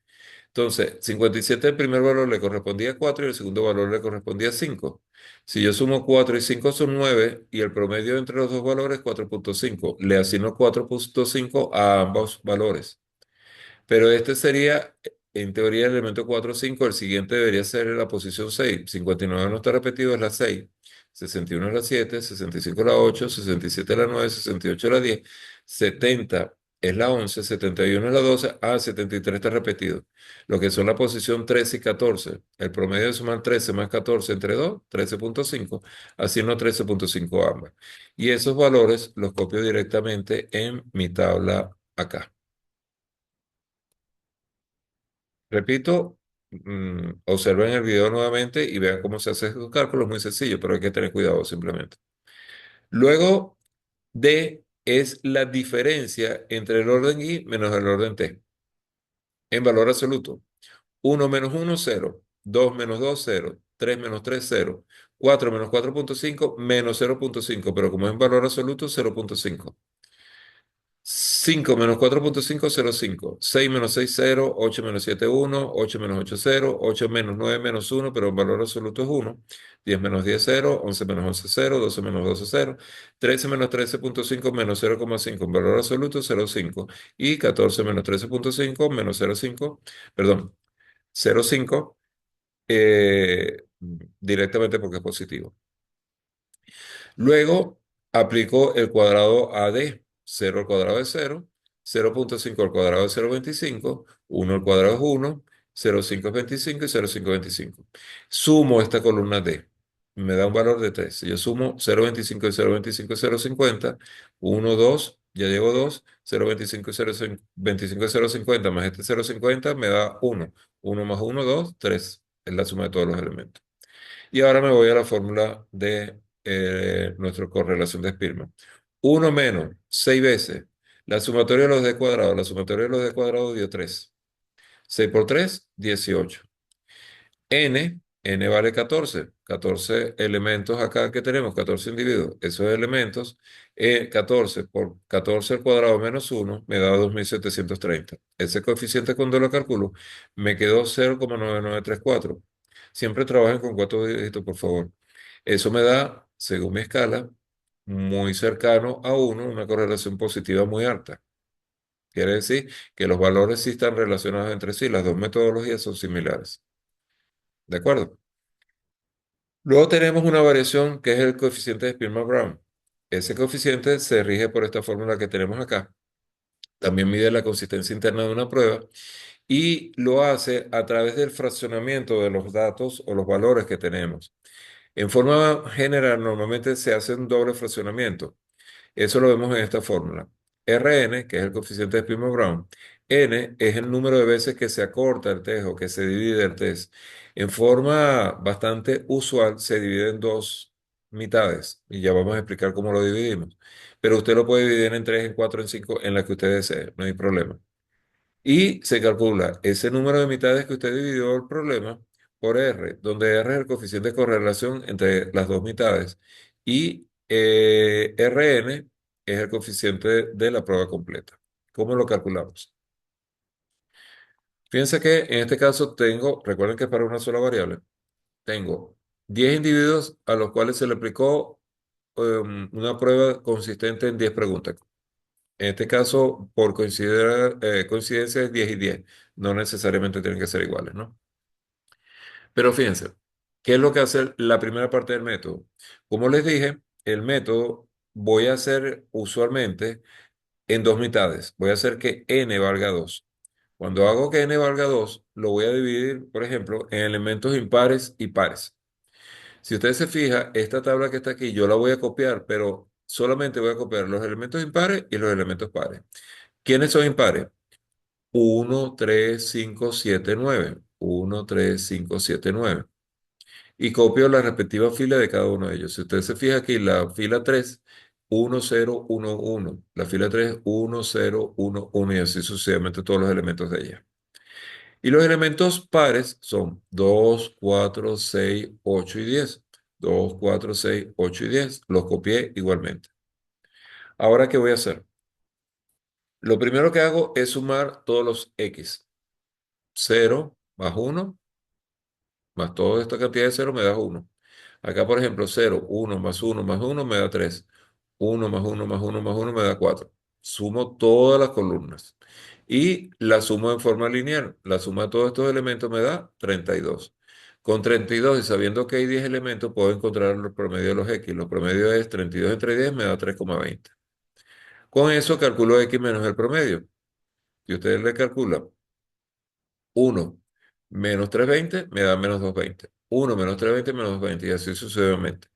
Entonces, 57 el primer valor le correspondía a 4 y el segundo valor le correspondía a 5. Si yo sumo 4 y 5 son 9 y el promedio entre los dos valores es 4,5. Le asigno 4,5 a ambos valores. Pero este sería, en teoría, el elemento 4 5. El siguiente debería ser la posición 6. 59 no está repetido, es la 6. 61 es la 7. 65 es la 8. 67 es la 9. 68 es la 10. 70 es la 11. 71 es la 12. 73 está repetido. Lo que son la posición 13 y 14. El promedio de sumar 13 más 14 entre 2, 13,5. Así no 13,5 ambas. Y esos valores los copio directamente en mi tabla acá. Repito, observen el video nuevamente y vean cómo se hace estos cálculos. Muy sencillo, pero hay que tener cuidado simplemente. Luego, D es la diferencia entre el orden I menos el orden T en valor absoluto. 1 - 1, 0. 2 - 2, 0. 3 - 3, 0. 4 - 4,5 menos 0,5, pero como es en valor absoluto, 0,5. 5 - 4,5, 0,5. 6 - 6, 0. 8 - 7, 1. 8 - 8, 0. 8 - 9 - 1, pero el valor absoluto es 1. 10 - 10, 0. 11 - 11, 0. 12 - 12, 0. 13 - 13,5 menos 0,5, en valor absoluto 0,5. Y 14 - 13,5 menos 0,5, perdón, 0,5, directamente porque es positivo. Luego aplico el cuadrado AD. 0 al cuadrado es 0, 0,5 al cuadrado es 0,25, 1 al cuadrado es 1, 0,5 es 25 y 0,5 es 25. Sumo esta columna D. Me da un valor de 3. Si yo sumo 0,25 y 0,25 es 0,50, 1, 2, ya llevo 2, 0,25 y 0,25 es 0,50 más este 0,50 me da 1. 1 más 1, 2, 3. Es la suma de todos los elementos. Y ahora me voy a la fórmula de nuestra correlación de Spearman. 1 menos 6 veces la sumatoria de los d cuadrados. La sumatoria de los d cuadrados dio 3. 6 por 3, 18. N vale 14. 14 elementos acá que tenemos, 14 individuos. Esos elementos, 14 por 14 al cuadrado menos 1 me da 2,730. Ese coeficiente cuando lo calculo me quedó 0,9934. Siempre trabajen con cuatro dígitos, por favor. Eso me da, según mi escala, muy cercano a 1, una correlación positiva muy alta. Quiere decir que los valores sí están relacionados entre sí, las dos metodologías son similares. ¿De acuerdo? Luego tenemos una variación que es el coeficiente de Spearman-Brown. Ese coeficiente se rige por esta fórmula que tenemos acá. También mide la consistencia interna de una prueba y lo hace a través del fraccionamiento de los datos o los valores que tenemos. En forma general, normalmente se hace un doble fraccionamiento. Eso lo vemos en esta fórmula. Rn, que es el coeficiente de Spearman-Brown, n es el número de veces que se acorta el test o que se divide el test. En forma bastante usual se divide en dos mitades y ya vamos a explicar cómo lo dividimos. Pero usted lo puede dividir en 3, en 4, en 5, en la que usted desee, no hay problema. Y se calcula ese número de mitades que usted dividió el problema por R, donde R es el coeficiente de correlación entre las dos mitades y Rn es el coeficiente de la prueba completa. ¿Cómo lo calculamos? Fíjense que en este caso tengo, recuerden que es para una sola variable, tengo 10 individuos a los cuales se le aplicó una prueba consistente en 10 preguntas. En este caso, por coincidencia es 10 y 10. No necesariamente tienen que ser iguales, ¿no? Pero fíjense, ¿qué es lo que hace la primera parte del método? Como les dije, el método voy a hacer usualmente en dos mitades. Voy a hacer que n valga 2. Cuando hago que n valga 2, lo voy a dividir, por ejemplo, en elementos impares y pares. Si usted se fija, esta tabla que está aquí, yo la voy a copiar, pero solamente voy a copiar los elementos impares y los elementos pares. ¿Quiénes son impares? 1, 3, 5, 7, 9. 1, 3, 5, 7, 9. Y copio la respectiva fila de cada uno de ellos. Si usted se fija aquí, la fila 3 1, 0, 1, 1. La fila 3, 1, 0, 1, 1 y así sucesivamente todos los elementos de ella. Y los elementos pares son 2, 4, 6, 8 y 10. 2, 4, 6, 8 y 10. Los copié igualmente. Ahora, ¿qué voy a hacer? Lo primero que hago es sumar todos los X. 0 más 1 más toda esta cantidad de 0 me da 1. Acá, por ejemplo, 0, 1 más 1 más 1 me da 3. 1 más 1 más 1 más 1 me da 4. Sumo todas las columnas y la sumo en forma lineal. La suma de todos estos elementos me da 32. Con 32 y sabiendo que hay 10 elementos, puedo encontrar el promedio de los X. Los promedios es 32 entre 10 me da 3,20. Con eso calculo X menos el promedio. Si ustedes le calculan 1 menos 320 me da menos 220. 1 menos 320 menos 220 y así sucesivamente.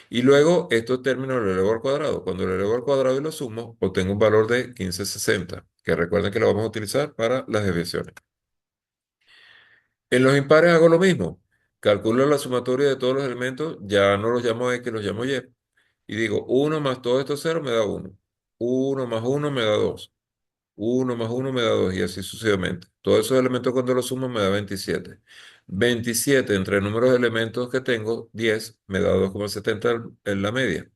Y luego estos términos los elevo al cuadrado. Cuando lo elevo al cuadrado y lo sumo, obtengo un valor de 1560, que recuerden que lo vamos a utilizar para las desviaciones. En los impares hago lo mismo. Calculo la sumatoria de todos los elementos, ya no los llamo X, los llamo Y. Y digo, 1 más todos estos ceros me da 1. 1 más 1 me da 2. 1 más 1 me da 2 y así sucesivamente. Todos esos elementos cuando los sumo me da 27. 27 entre el número de elementos que tengo, 10, me da 2,70 en la media.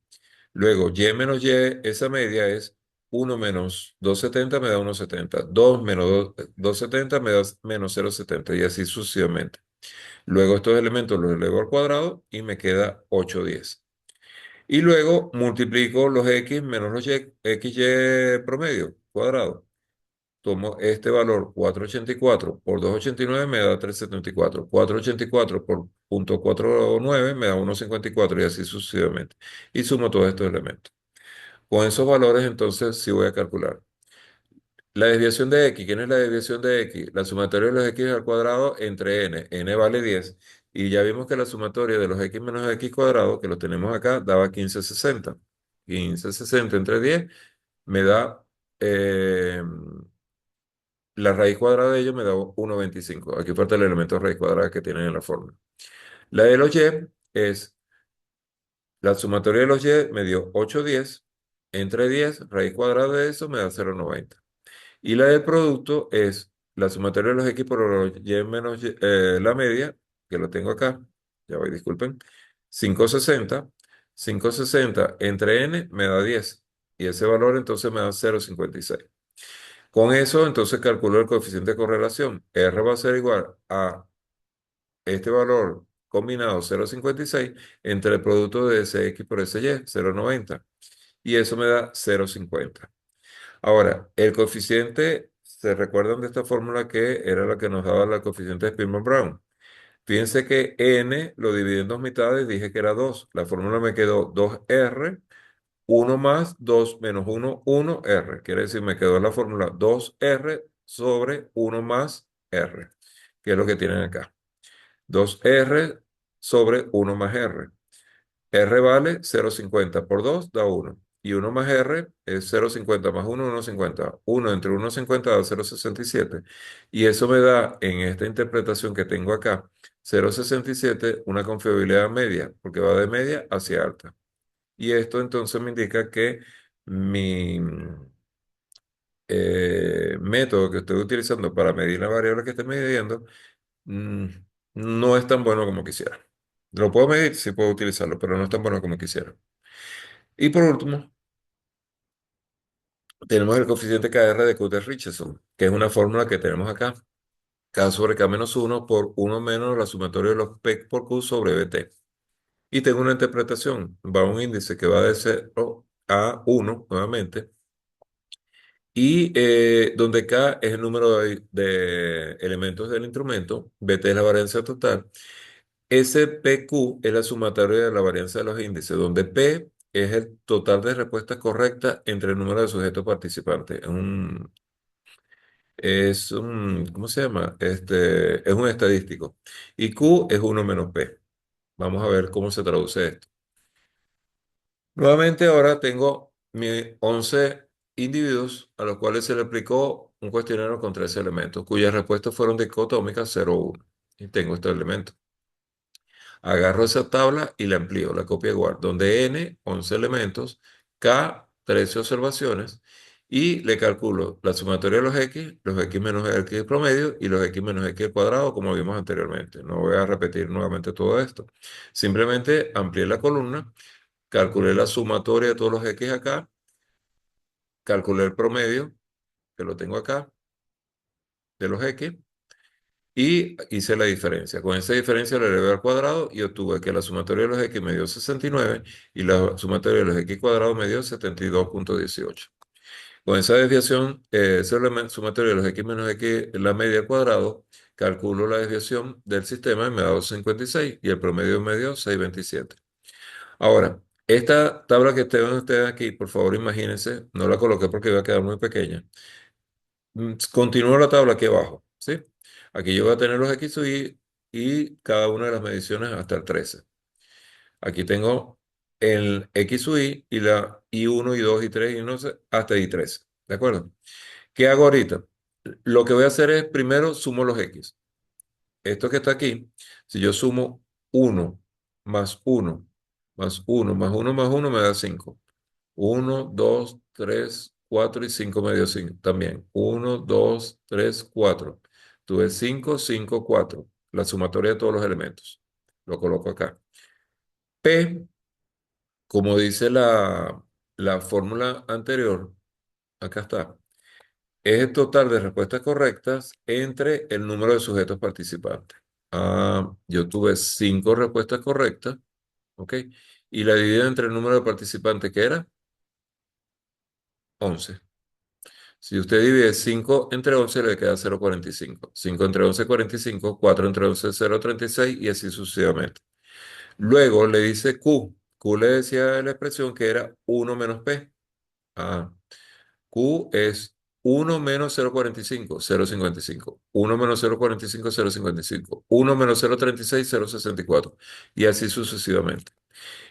Luego, y menos y, esa media es 1 menos 2,70 me da 1,70. 2 menos 2,70 me da menos 0,70 y así sucesivamente. Luego estos elementos los elevo al cuadrado y me queda 8,10. Y luego multiplico los x menos los y, xy promedio cuadrado. Tomo este valor 484 por 289 me da 374. 484 por 0,49 me da 1,54 y así sucesivamente. Y sumo todos estos elementos. Con esos valores entonces sí voy a calcular. La desviación de x, ¿quién es la desviación de x? La sumatoria de los x al cuadrado entre n. N vale 10. Y ya vimos que la sumatoria de los x menos x cuadrado, que lo tenemos acá, daba 1560. 1560 entre 10 me da eh, la raíz cuadrada de ello me da 1,25. Aquí falta el elemento raíz cuadrada que tienen en la fórmula. La de los y es la sumatoria de los y me dio 8,10. Entre 10, raíz cuadrada de eso me da 0,90. Y la del producto es la sumatoria de los x por los y menos la media, que lo tengo acá. Ya voy, disculpen. 560. 560 entre n me da 10. Y ese valor entonces me da 0,56. Con eso, entonces calculo el coeficiente de correlación. R va a ser igual a este valor combinado 0,56 entre el producto de SX por SY, 0,90. Y eso me da 0,50. Ahora, el coeficiente, ¿se recuerdan de esta fórmula que era la que nos daba el coeficiente de Spearman-Brown? Fíjense que n lo dividí en dos mitades, dije que era 2. La fórmula me quedó 2R, 1 más 2 menos 1, 1R. Quiere decir, me quedó la fórmula 2R sobre 1 más R, que es lo que tienen acá. 2R sobre 1 más R. R vale 0,50 por 2 da 1. Y 1 más R es 0,50 más 1, 1,50. 1 entre 1,50 da 0,67. Y eso me da, en esta interpretación que tengo acá, 0,67, una confiabilidad media, porque va de media hacia alta. Y esto entonces me indica que mi método que estoy utilizando para medir la variable que estoy midiendo mm, no es tan bueno como quisiera. Lo puedo medir, sí puedo utilizarlo, pero no es tan bueno como quisiera. Y por último, tenemos el coeficiente KR de Coulter-Richardson, que es una fórmula que tenemos acá. K sobre K menos 1 por 1 menos la sumatoria de los P por Q sobre BT. Y tengo una interpretación. Va a un índice que va de 0 a 1 nuevamente. Y donde K es el número de elementos del instrumento, BT es la varianza total. SPQ es la sumatoria de la varianza de los índices, donde P es el total de respuestas correctas entre el número de sujetos participantes. ¿Cómo se llama? Es un estadístico. Y Q es 1 menos P. Vamos a ver cómo se traduce esto. Nuevamente ahora tengo mis 11 individuos a los cuales se le aplicó un cuestionario con 13 elementos, cuyas respuestas fueron dicotómicas 0, 1. Y tengo estos elementos. Agarro esa tabla y la amplío, la copio igual, donde n, 11 elementos, K, 13 observaciones, y le calculo la sumatoria de los X menos el X promedio y los X menos X al cuadrado, como vimos anteriormente. No voy a repetir nuevamente todo esto. Simplemente amplié la columna, calculé la sumatoria de todos los X acá, calculé el promedio, que lo tengo acá, de los X, y hice la diferencia. Con esa diferencia la elevé al cuadrado y obtuve que la sumatoria de los X me dio 69 y la sumatoria de los X cuadrados me dio 72,18. Con esa desviación, ese elemento sumatorio de los X menos X, la media al cuadrado, calculo la desviación del sistema y me da 2,56 y el promedio me dio 6,27. Ahora, esta tabla que ven ustedes aquí, por favor imagínense, no la coloqué porque iba a quedar muy pequeña. Continúo la tabla aquí abajo, ¿sí? Aquí yo voy a tener los X y cada una de las mediciones hasta el 13. Aquí tengo el X y la I1, I2, I3 y no sé, hasta I13. ¿De acuerdo? ¿Qué hago ahorita? Lo que voy a hacer es primero sumo los X. Esto que está aquí, si yo sumo uno más uno más uno más uno más uno me da 5. Uno, 2, 3, 4 y 5 me dio 5 también. Uno, 2, 3, 4. Tuve 5, 5, 4. La sumatoria de todos los elementos. Lo coloco acá. P, como dice la fórmula anterior, acá está. Es el total de respuestas correctas entre el número de sujetos participantes. Yo tuve 5 respuestas correctas, ¿ok? Y la dividí entre el número de participantes que era 11. Si usted divide 5 entre 11 le queda 0,45. 5 entre 11, 45. 4 entre 11, 0,36 y así sucesivamente. Luego le dice Q. Q le decía la expresión que era uno menos P. Ah, Q es uno menos 0,45, 0,55. Uno menos 0,45, 0,55. Uno menos 0,36, 0,64. Y así sucesivamente.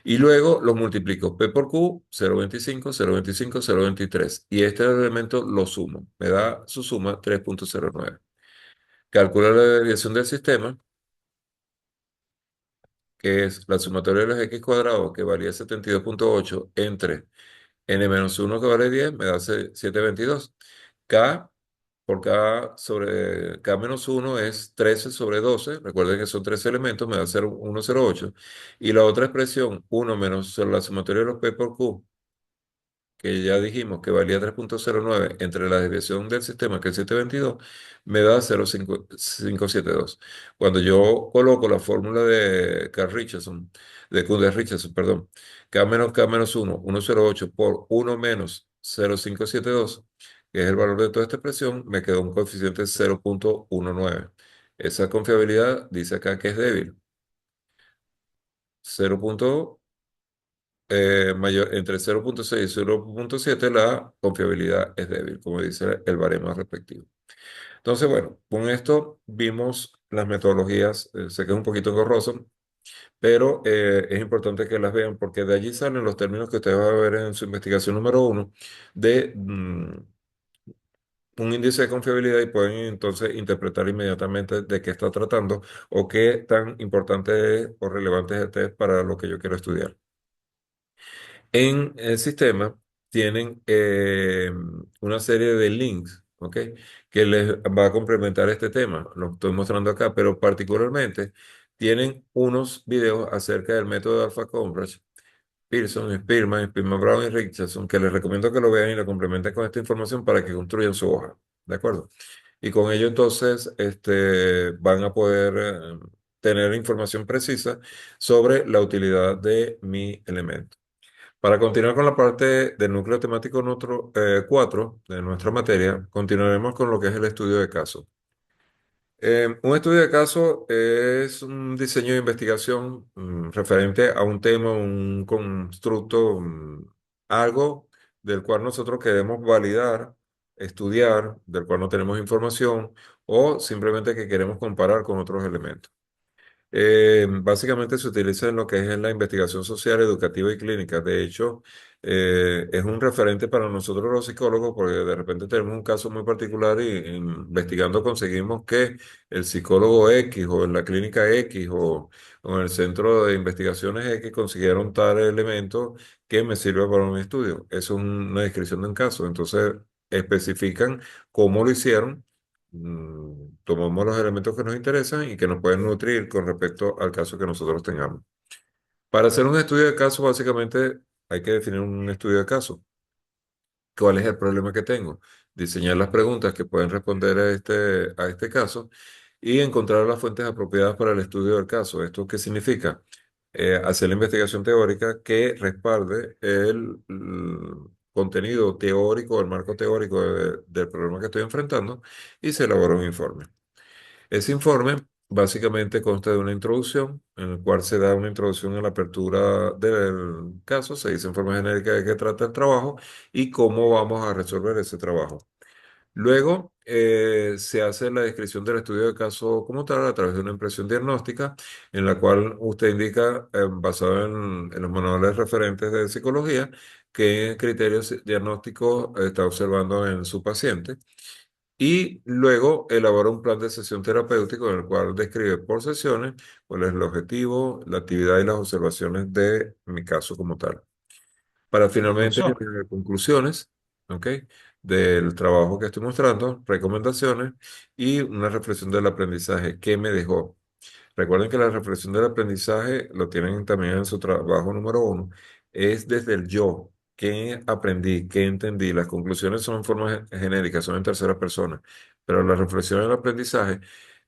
Y luego los multiplico. P por Q, 0,25, 0,25, 0,23. Y este elemento lo sumo. Me da su suma 3,09. Calcula la desviación del sistema, que es la sumatoria de los X cuadrados, que valía 72,8, entre n menos uno que vale 10, me da 7,22. K por K menos uno es 13 sobre 12. Recuerden que son 13 elementos, me da 0,108. Y la otra expresión, uno menos la sumatoria de los P por Q, que ya dijimos que valía 3,09 entre la desviación del sistema, que es 7,22, me da 0,572. Cuando yo coloco la fórmula de Carl-Richardson, de Kunder-Richardson, perdón, K menos 1, 108 por 1 menos 0,572, que es el valor de toda esta expresión, me quedó un coeficiente de 0,19. Esa confiabilidad dice acá que es débil. 0. Mayor, entre 0,6 y 0,7 la confiabilidad es débil, como dice el baremo respectivo. Entonces, bueno, con esto vimos las metodologías, sé que es un poquito engorroso, pero es importante que las vean porque de allí salen los términos que ustedes van a ver en su investigación número uno de un índice de confiabilidad y pueden entonces interpretar inmediatamente de qué está tratando o qué tan importante es o relevante es el test para lo que yo quiero estudiar. En el sistema tienen una serie de links, ¿ok? Que les va a complementar este tema. Lo estoy mostrando acá, pero particularmente tienen unos videos acerca del método de Alpha-Coverage, Pearson, Spearman, Brown y Richardson, que les recomiendo que lo vean y lo complementen con esta información para que construyan su hoja, ¿de acuerdo? Y con ello entonces van a poder tener información precisa sobre la utilidad de mi elemento. Para continuar con la parte del núcleo temático 4 de nuestra materia, continuaremos con lo que es el estudio de caso. Un estudio de caso es un diseño de investigación referente a un tema, un constructo, algo del cual nosotros queremos validar, estudiar, del cual no tenemos información o simplemente que queremos comparar con otros elementos. Básicamente se utiliza en lo que es en la investigación social, educativa y clínica. De hecho, es un referente para nosotros los psicólogos porque de repente tenemos un caso muy particular y investigando conseguimos que el psicólogo X o en la clínica X o en el centro de investigaciones X consiguieron tal elemento que me sirve para un estudio. Eso es una descripción de un caso. Entonces, especifican cómo lo hicieron. Tomamos los elementos que nos interesan y que nos pueden nutrir con respecto al caso que nosotros tengamos. Para hacer un estudio de caso, básicamente hay que definir un estudio de caso. ¿Cuál es el problema que tengo? Diseñar las preguntas que pueden responder a este caso y encontrar las fuentes apropiadas para el estudio del caso. ¿Esto qué significa? Hacer la investigación teórica que respalde el contenido teórico, el marco teórico del problema que estoy enfrentando y se elabora un informe. Ese informe básicamente consta de una introducción, en el cual se da una introducción a la apertura del caso, se dice en forma genérica de qué trata el trabajo y cómo vamos a resolver ese trabajo. Luego se hace la descripción del estudio de caso como tal a través de una impresión diagnóstica en la cual usted indica, basado en los manuales referentes de psicología, qué criterios diagnósticos está observando en su paciente. Y luego elabora un plan de sesión terapéutico en el cual describe por sesiones cuál es el objetivo, la actividad y las observaciones de mi caso como tal. Para finalmente Profesor, conclusiones, ¿ok? Del trabajo que estoy mostrando, recomendaciones y una reflexión del aprendizaje que me dejó. Recuerden que la reflexión del aprendizaje lo tienen también en su trabajo número uno. Es desde el yo. ¿Qué aprendí? ¿Qué entendí? Las conclusiones son en forma genérica, son en tercera persona. Pero la reflexión del aprendizaje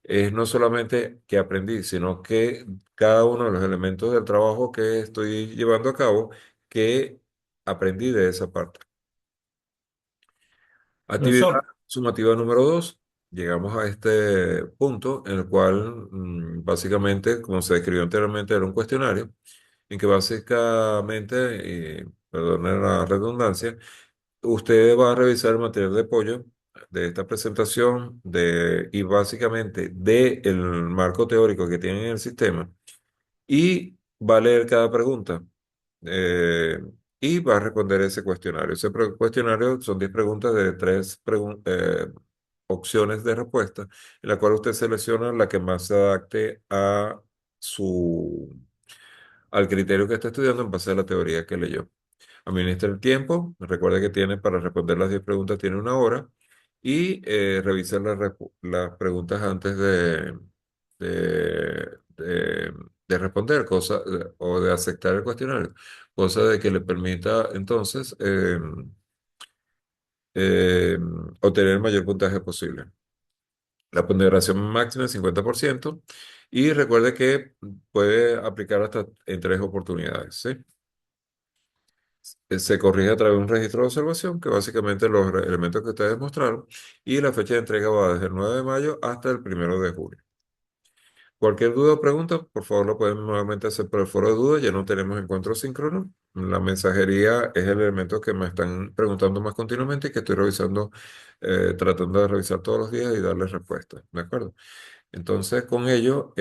es no solamente que aprendí, sino que cada uno de los elementos del trabajo que estoy llevando a cabo, que aprendí de esa parte. Actividad profesor, sumativa número dos. Llegamos a este punto en el cual básicamente, como se describió anteriormente, era un cuestionario en que básicamente, perdone la redundancia, usted va a revisar el material de apoyo de esta presentación y básicamente del marco teórico que tiene en el sistema y va a leer cada pregunta eh, y va a responder ese cuestionario. Ese cuestionario son 10 preguntas de opciones de respuesta, en la cual usted selecciona la que más se adapte a al criterio que está estudiando en base a la teoría que leyó. Administra el tiempo. Recuerde que tiene para responder las 10 preguntas, tiene una hora. Y revisa las preguntas antes de, de- de responder o de aceptar el cuestionario. Cosa de que le permita entonces eh, obtener el mayor puntaje posible. La ponderación máxima es 50%. Y recuerde que puede aplicar hasta en 3 oportunidades, ¿sí? Se corrige a través de un registro de observación, que básicamente los elementos que ustedes mostraron, y la fecha de entrega va desde el 9 de mayo hasta el 1 de julio. Cualquier duda o pregunta, por favor, lo pueden nuevamente hacer por el foro de dudas. Ya no tenemos encuentro síncrono. La mensajería es el elemento que me están preguntando más continuamente y que estoy revisando, tratando de revisar todos los días y darles respuesta. ¿De acuerdo? Entonces, con ello,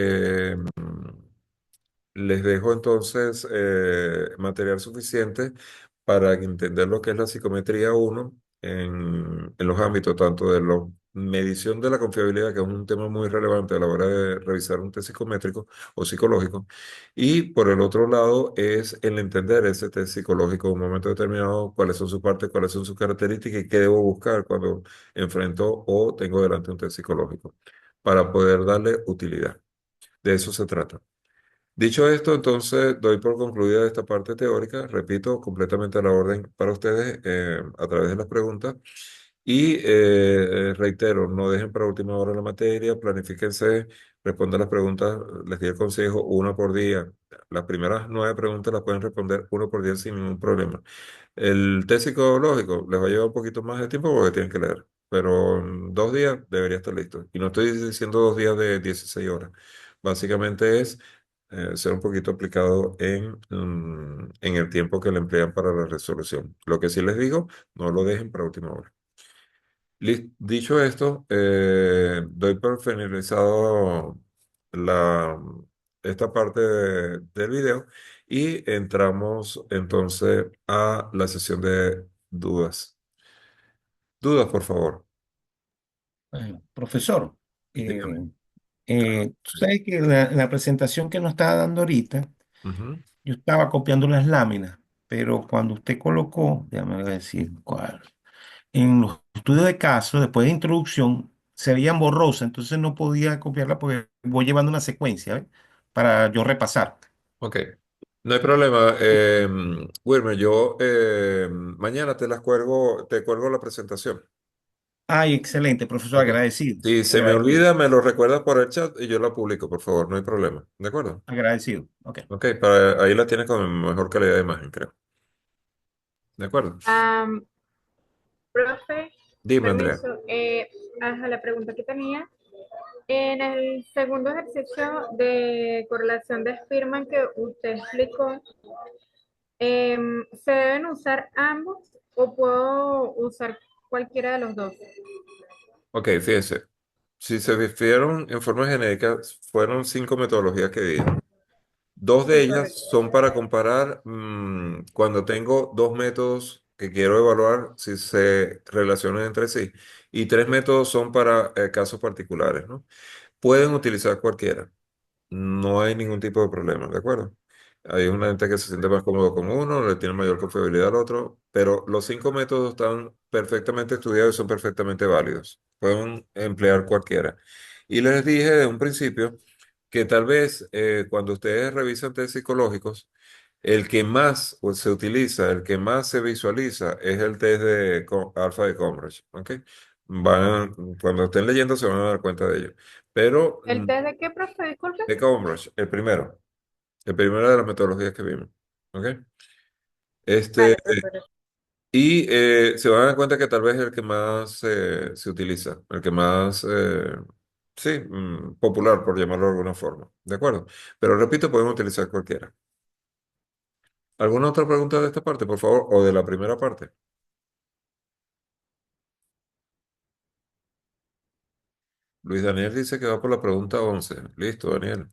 les dejo entonces material suficiente para entender lo que es la psicometría uno en los ámbitos tanto de la medición de la confiabilidad, que es un tema muy relevante a la hora de revisar un test psicométrico o psicológico, y por el otro lado es el entender ese test psicológico en un momento determinado, cuáles son sus partes, cuáles son sus características y qué debo buscar cuando enfrento o tengo delante un test psicológico para poder darle utilidad. De eso se trata. Dicho esto, entonces doy por concluida esta parte teórica. Repito, completamente a la orden para ustedes a través de las preguntas. Y reitero, no dejen para última hora la materia, planifíquense, respondan las preguntas, les di el consejo, una por día. Las primeras 9 preguntas las pueden responder uno por día sin ningún problema. El test psicológico les va a llevar un poquito más de tiempo porque tienen que leer, pero en 2 días debería estar listo. Y no estoy diciendo 2 días de 16 horas. Básicamente es ser un poquito aplicado en el tiempo que le emplean para la resolución. Lo que sí les digo, no lo dejen para última hora. Dicho esto, doy por finalizado la, esta parte del video y entramos entonces a la sesión de dudas. Dudas, por favor. Profesor, Dígame. tú sabes que la presentación que nos estaba dando ahorita, Ujú. yo estaba copiando las láminas, pero cuando usted colocó, déjame decir cuál, en los estudios de caso, después de introducción, se veían borrosas, entonces no podía copiarla porque voy llevando una secuencia, ¿ves? Para yo repasar. Ok, no hay problema. Wilmer, yo mañana te las cuelgo, te cuelgo la presentación. Ay, excelente, profesor, Ok. agradecido, Si se me agradecido, olvida, me lo recuerdas por el chat y yo la publico, por favor, no hay problema. ¿De acuerdo? agradecido. Ok. Ok, ahí la tienes con mejor calidad de imagen, creo. ¿De acuerdo? Am, Profe, Dime, Andrea. permiso. Ajá, la pregunta que tenía. En el segundo ejercicio de correlación de Spearman que usted explicó, ¿se deben usar ambos o puedo usar cualquiera de los dos? Ok, fíjense. Si se refirieron en forma genérica, fueron 5 metodologías que di. Dos de Sí, ellas correcto. son para comparar cuando tengo dos métodos que quiero evaluar si se relacionan entre sí. Y 3 métodos son para casos particulares, ¿no? Pueden utilizar cualquiera. No hay ningún tipo de problema, ¿de acuerdo? Hay una gente que se siente más cómodo con uno, le tiene mayor confiabilidad al otro, pero los 5 métodos están perfectamente estudiados y son perfectamente válidos. Pueden emplear cualquiera. Y les dije de un principio que tal vez cuando ustedes revisan test psicológicos, el que más se utiliza, el que más se visualiza es el test de alfa de Cambridge, ¿ok? Cuando estén leyendo se van a dar cuenta de ello. Pero ¿El test de qué, profe? Disculpe. de Cambridge, el primero de las metodologías que vimos, ¿ok? Este, Vale, profe. y se van a dar cuenta que tal vez es el que más se utiliza, el que más, sí, popular, por llamarlo de alguna forma, ¿de acuerdo? Pero repito, podemos utilizar cualquiera. ¿Alguna otra pregunta de esta parte, por favor? ¿O de la primera parte? Luis Daniel dice que va por la pregunta 11. Listo, Daniel.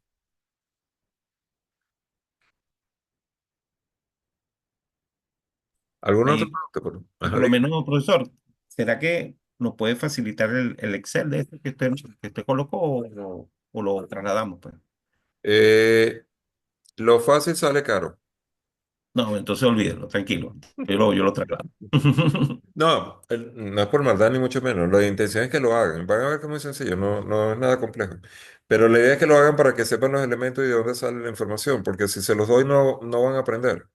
¿Alguna otra Y, pregunta? y Ajá, por lo menos, profesor, ¿será que nos puede facilitar el Excel de este que usted colocó o lo trasladamos, pues? Eh, lo fácil sale caro. No, entonces olvídelo, tranquilo. Yo lo traslado. No, no es por maldad ni mucho menos. La intención es que lo hagan. Van a ver que es muy sencillo, no es nada complejo. Pero la idea es que lo hagan para que sepan los elementos y de dónde sale la información, porque si se los doy no van a aprender.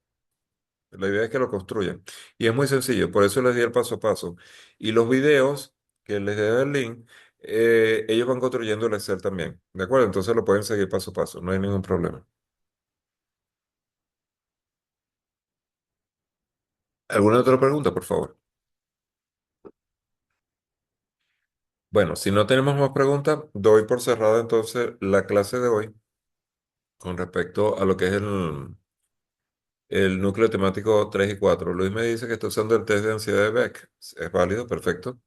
La idea es que lo construyan. Y es muy sencillo, por eso les di el paso a paso. Y los videos que les dé el link, ellos van construyendo el Excel también. ¿De acuerdo? Entonces lo pueden seguir paso a paso, no hay ningún problema. ¿Alguna otra pregunta, por favor? Bueno, si no tenemos más preguntas, doy por cerrada entonces la clase de hoy con respecto a lo que es el núcleo temático 3 y 4. Luis me dice que está usando el test de ansiedad de Beck. Es válido, perfecto.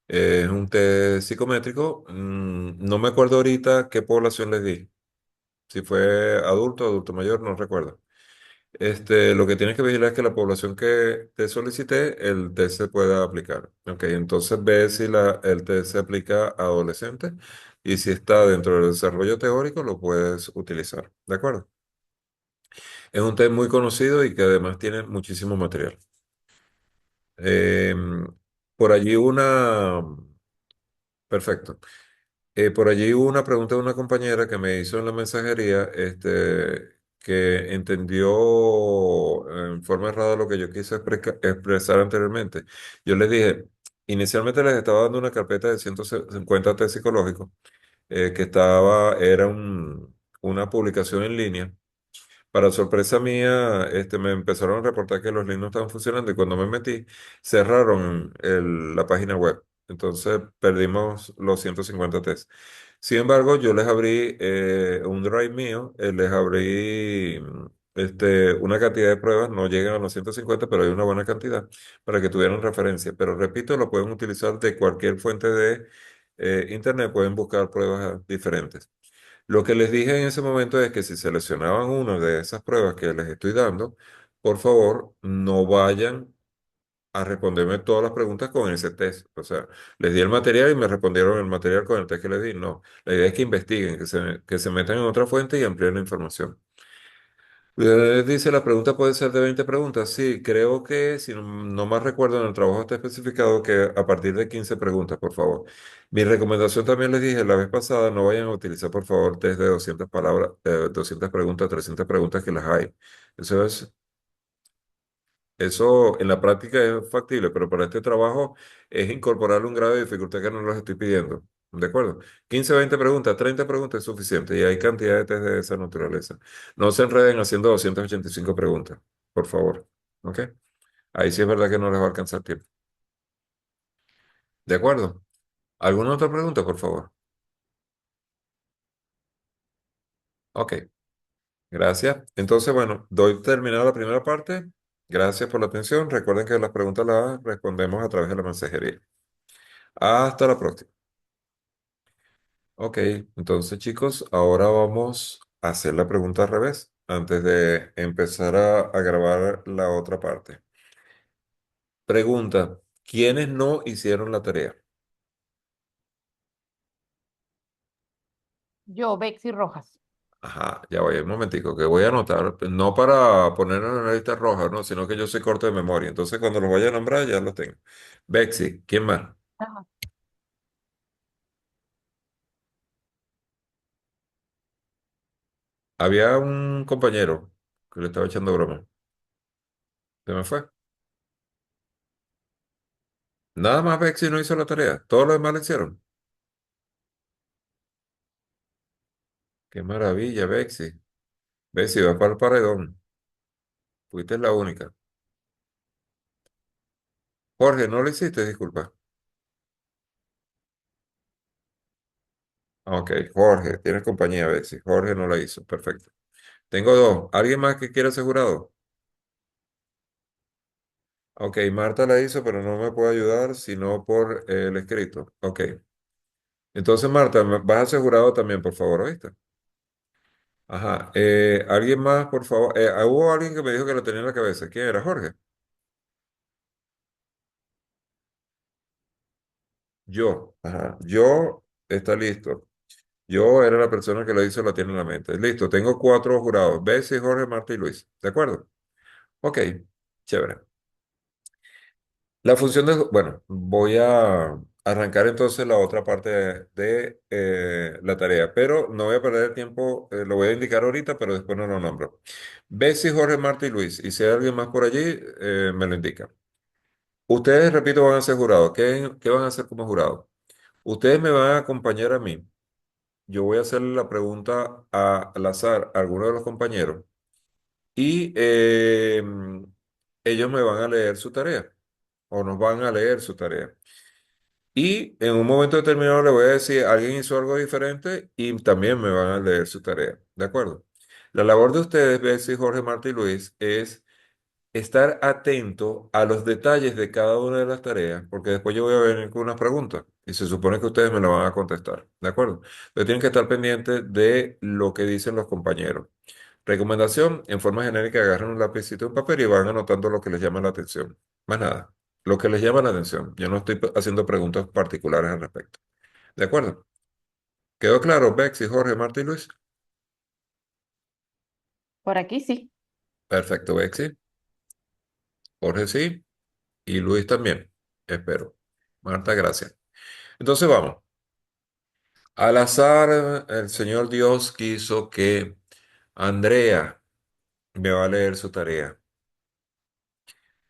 Es un test psicométrico. No me acuerdo ahorita qué población les di. Si fue adulto, adulto mayor, no recuerdo. Lo que tienes que vigilar es que la población que te solicité, el test se pueda aplicar. Ok, entonces ve si el test se aplica a adolescentes y si está dentro del desarrollo teórico, lo puedes utilizar. ¿De acuerdo? Es un test muy conocido y que además tiene muchísimo material. Em, por allí una... Perfecto. Por allí hubo una pregunta de una compañera que me hizo en la mensajería, que entendió en forma errada lo que yo quise expresar anteriormente. Yo les dije, inicialmente les estaba dando una carpeta de 150 test psicológicos, era una publicación en línea. Para sorpresa mía, me empezaron a reportar que los links no estaban funcionando y cuando me metí, cerraron la página web. Entonces perdimos los 150 test. Sin embargo, yo les abrí un drive mío, les abrí una cantidad de pruebas, no llegan a los 150, pero hay una buena cantidad para que tuvieran referencia. Pero repito, lo pueden utilizar de cualquier fuente de internet, pueden buscar pruebas diferentes. Lo que les dije en ese momento es que si seleccionaban una de esas pruebas que les estoy dando, por favor, no vayan a responderme todas las preguntas con ese test. O sea, les di el material y me respondieron el material con el test que les di. No, la idea es que investiguen, que se metan en otra fuente y amplíen la información. Dice, la pregunta puede ser de 20 preguntas. Sí, creo que, si no más recuerdo, en el trabajo está especificado que a partir de 15 preguntas, por favor. Mi recomendación también les dije la vez pasada, no vayan a utilizar, por favor, test de 200 palabras, 200 preguntas, 300 preguntas que las hay. Eso es Eso en la práctica es factible, pero para este trabajo es incorporarle un grado de dificultad que no les estoy pidiendo. ¿De acuerdo? 15, 20 preguntas, 30 preguntas es suficiente y hay cantidad de test de esa naturaleza. No se enreden haciendo 285 preguntas, por favor. ¿Ok? Ahí sí es verdad que no les va a alcanzar tiempo. ¿De acuerdo? ¿Alguna otra pregunta, por favor? Ok, gracias. Entonces, bueno, doy terminada la primera parte. Gracias por la atención. Recuerden que las preguntas las respondemos a través de la mensajería. Hasta la próxima. Ok, entonces chicos, ahora vamos a hacer la pregunta al revés, antes de empezar a grabar la otra parte. Pregunta, ¿quiénes no hicieron la tarea? Yo, Bexy Rojas. Ajá, ya voy, un momentico, que voy a anotar, no para ponerlo en la lista roja, no, sino que yo soy corto de memoria, entonces cuando los vaya a nombrar ya los tengo. Bexy, ¿quién más? Ajá. Había un compañero que le estaba echando broma, se me fue. Nada más Bexy no hizo la tarea, todos los demás la hicieron. Qué maravilla, Bexy. Bexy, va para el paredón. Fuiste la única. Jorge, ¿no lo hiciste? Disculpa. Ok, Jorge, tienes compañía, Betsy. Jorge no la hizo. Perfecto. Tengo dos. ¿Alguien más que quiera asegurado? Ok, Marta la hizo, pero no me puede ayudar sino por el escrito. Ok. Entonces, Marta, vas asegurado también, por favor, ¿oíste? Ajá. ¿Alguien más, por favor? Hubo alguien que me dijo que lo tenía en la cabeza. ¿Quién era? Jorge. Yo. Ajá. Yo está listo. Yo era la persona que lo hizo, lo tiene en la mente. Listo, tengo cuatro jurados. Bessie, Jorge, Marta y Luis. ¿De acuerdo? Ok, chévere. La función de... Bueno, voy a arrancar entonces la otra parte de la tarea, pero no voy a perder el tiempo, lo voy a indicar ahorita, pero después no lo nombro. Bessie, Jorge, Marta y Luis. Y si hay alguien más por allí, me lo indica. Ustedes, repito, van a ser jurados. ¿Qué van a hacer como jurados? Ustedes me van a acompañar a mí. Yo voy a hacerle la pregunta al azar a alguno de los compañeros y ellos me van a leer su tarea o nos van a leer su tarea. Y en un momento determinado le voy a decir, alguien hizo algo diferente y también me van a leer su tarea. ¿De acuerdo? La labor de ustedes, Betsy, Jorge, Marta y Luis, es estar atento a los detalles de cada una de las tareas, porque después yo voy a venir con unas preguntas y se supone que ustedes me las van a contestar. ¿De acuerdo? Pero tienen que estar pendientes de lo que dicen los compañeros. Recomendación, en forma genérica, agarren un lapicito y un papel y van anotando lo que les llama la atención. Más nada, lo que les llama la atención. Yo no estoy haciendo preguntas particulares al respecto. ¿De acuerdo? ¿Quedó claro, Bex y Jorge, Marta y Luis? Por aquí sí. Perfecto, Bexy. Jorge sí. Y Luis también. Espero. Marta, gracias. Entonces vamos. Al azar, el Señor Dios quiso que Andrea me va a leer su tarea.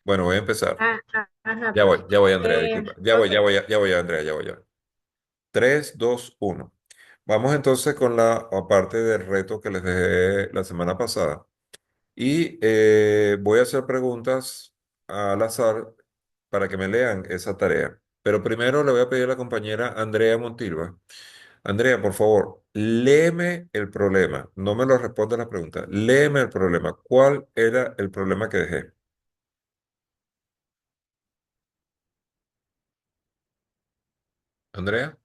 Bueno, voy a empezar. Ajá, pues. Ya voy, Andrea, disculpa. Ok. Ya voy, Andrea, ya voy, ya. 3, 2, 1. Vamos entonces con la parte del reto que les dejé la semana pasada. Y voy a hacer preguntas al azar para que me lean esa tarea. Pero primero le voy a pedir a la compañera Andrea Montilva. Andrea, por favor, léeme el problema. No me lo responda la pregunta. Léeme el problema. ¿Cuál era el problema que dejé? Andrea.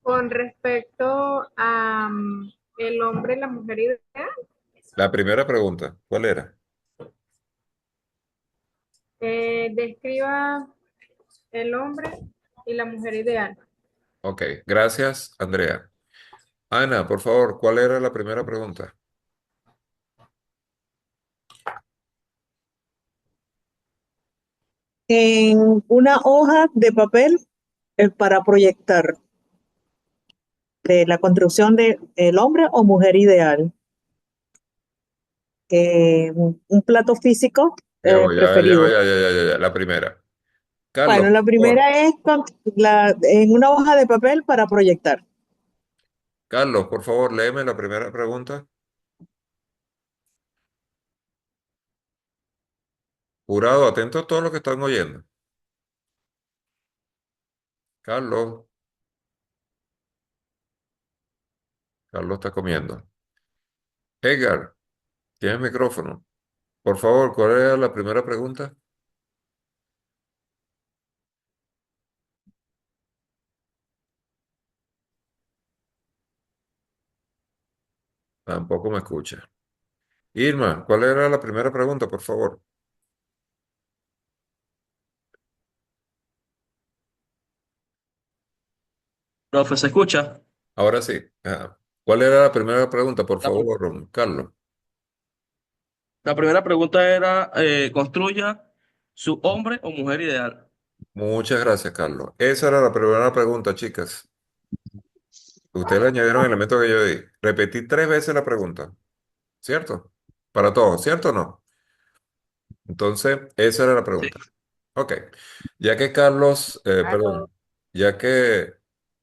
Con respecto a el hombre y la mujer ideal, La primera pregunta, ¿cuál era? describa el hombre y la mujer ideal. Ok, gracias, Andrea. Ana, por favor, ¿cuál era la primera pregunta? En una hoja de papel para proyectar de la construcción de el hombre o mujer ideal. Un plato físico Ya voy, ya voy, preferido. ya. La primera. Carlos, Bueno, la por favor. primera es en una hoja de papel para proyectar. Carlos, por favor, léeme la primera pregunta. Jurado, atento a todo lo que están oyendo. Carlos, Carlos está comiendo. Edgar, tienes micrófono. Por favor, ¿cuál era la primera pregunta? Tampoco me escucha. Irma, ¿cuál era la primera pregunta, por favor? Profe, ¿se escucha? Ahora sí. ¿Cuál era la primera pregunta, por La, pr- favor, Carlos? la primera pregunta era, construya su hombre o mujer ideal. Muchas gracias, Carlos. Esa era la primera pregunta, chicas. Ustedes le añadieron el elemento que yo di. Repetí 3 veces la pregunta, ¿cierto? Para todos, ¿cierto o no? Entonces, esa era la Sí. pregunta. Ok. Ya que Carlos, Aló, perdón, ya que,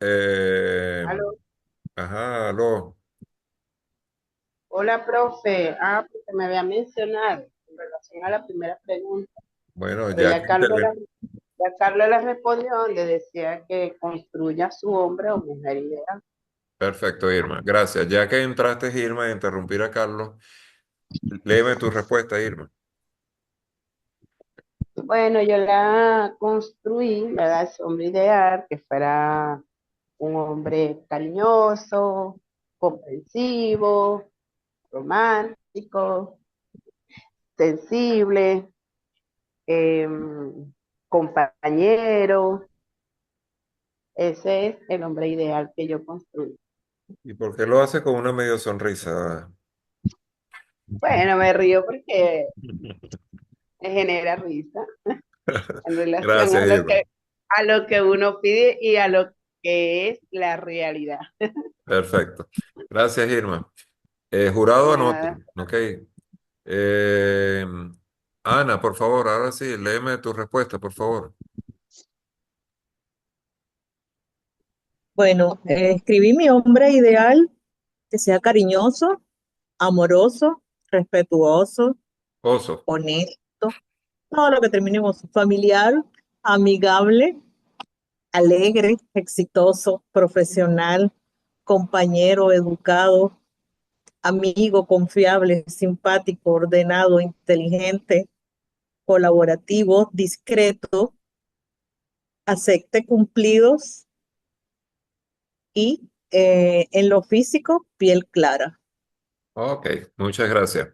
eh, aló. ajá, aló. Hola, profe. Porque me había mencionado en relación a la primera pregunta, Bueno, pero ya que interven- ya Carlos la respondió donde decía que construya su hombre o mujer ideal. Perfecto, Irma. Gracias. Ya que entraste, Irma, a interrumpir a Carlos, léeme tu respuesta, Irma. Bueno, yo la construí, ¿verdad? Ese hombre ideal, que fuera un hombre cariñoso, comprensivo, romántico, sensible, compañero. Ese es el hombre ideal que yo construí. ¿Y por qué lo hace con una medio sonrisa? Bueno, me río porque me genera risa en relación Gracias, Irma. a lo que uno pide y a lo que es la realidad. Perfecto. Gracias, Irma. Jurado, Nada. anoten. Ok. Eh, Ana, por favor, ahora sí, léeme tu respuesta, por favor. Bueno, escribí mi hombre ideal que sea cariñoso, amoroso, respetuoso, Oso. honesto, todo lo que termine en oso, familiar, amigable, alegre, exitoso, profesional, compañero, educado, amigo, confiable, simpático, ordenado, inteligente, colaborativo, discreto, acepte cumplidos y en lo físico, piel clara. Ok, muchas gracias.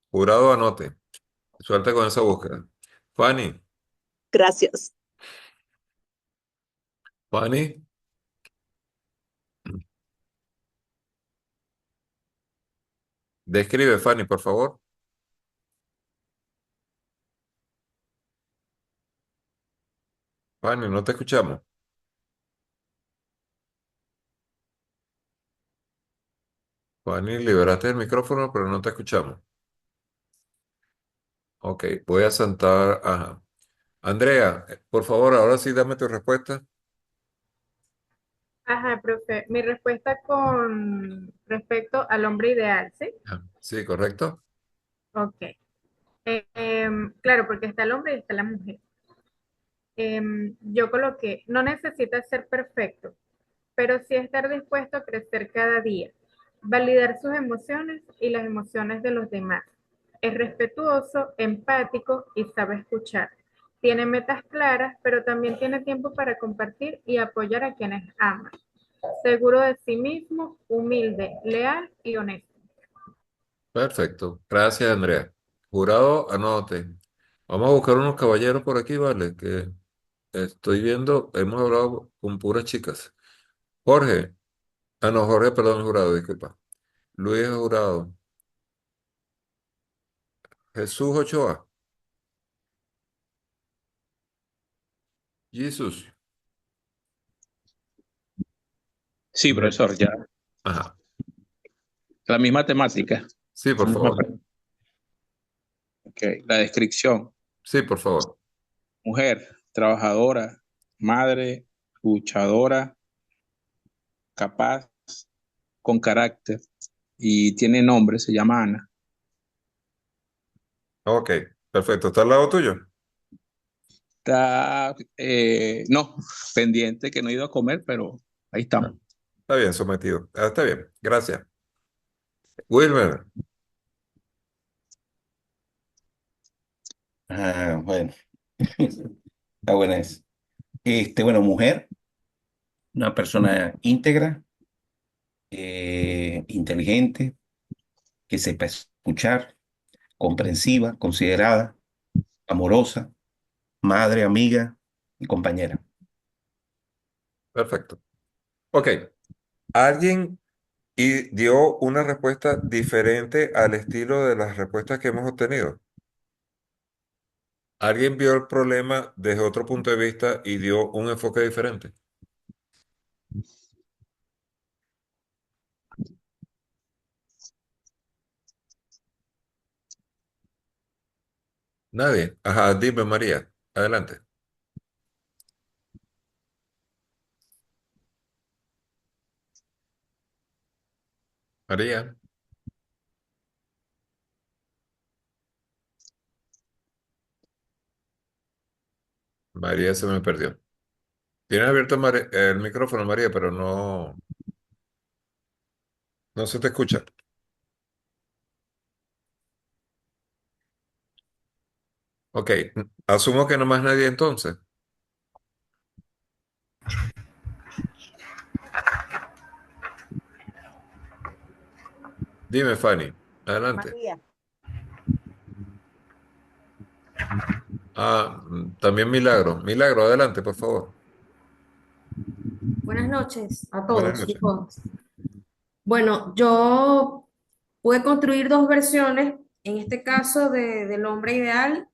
Jurado, anote. Suerte con esa búsqueda. Fanny, Gracias. Fanny, describe, Fanny, por favor. Fanny, no te escuchamos. Fanny, liberaste el micrófono, pero no te escuchamos. Ok, voy a sentar. Ajá. Andrea, por favor, ahora sí dame tu respuesta. Ajá, profe. Mi respuesta con respecto al hombre ideal, ¿sí? Sí, correcto. Ok. Claro, porque está el hombre y está la mujer. Yo coloqué, no necesita ser perfecto, pero sí estar dispuesto a crecer cada día, validar sus emociones y las emociones de los demás. Es respetuoso, empático y sabe escuchar. Tiene metas claras, pero también tiene tiempo para compartir y apoyar a quienes ama. seguro de sí mismo, humilde, leal y honesto. Perfecto. Gracias, Andrea. Jurado, anote. Vamos a buscar unos caballeros por aquí, ¿vale? Que estoy viendo, hemos hablado con puras chicas. Jorge, no, Jorge, perdón, jurado, disculpa. Luis Jurado. Jesús Ochoa. Jesús. Sí, Me- profesor, ya. Ajá. La misma temática. Sí, por La misma favor. Ok, la descripción. Sí, por favor. Mujer, trabajadora, madre, luchadora, capaz, con carácter y tiene nombre, se llama Ana. Ok, perfecto. ¿Está al lado tuyo? Está, no, pendiente que no he ido a comer, pero ahí Ah, estamos. está bien, sometido. Está bien, gracias. Wilmer. Bueno, está buena esa. Bueno, mujer, una persona íntegra, inteligente, que sepa escuchar, comprensiva, considerada, amorosa, madre, amiga y compañera. Perfecto. Ok. ¿Alguien dio una respuesta diferente al estilo de las respuestas que hemos obtenido? ¿Alguien vio el problema desde otro punto de vista y dio un enfoque diferente? Nadie. Ajá, dime, María. Adelante. María. María se me perdió. Tienes abierto el micrófono, María, pero no se te escucha. Ok. Asumo que no más nadie entonces. Dime, Fanny. Adelante. María, También Milagro. Milagro, adelante, por favor. buenas noches a Buenas todos y noches. todas. Bueno, yo pude construir dos versiones. En este caso del hombre ideal,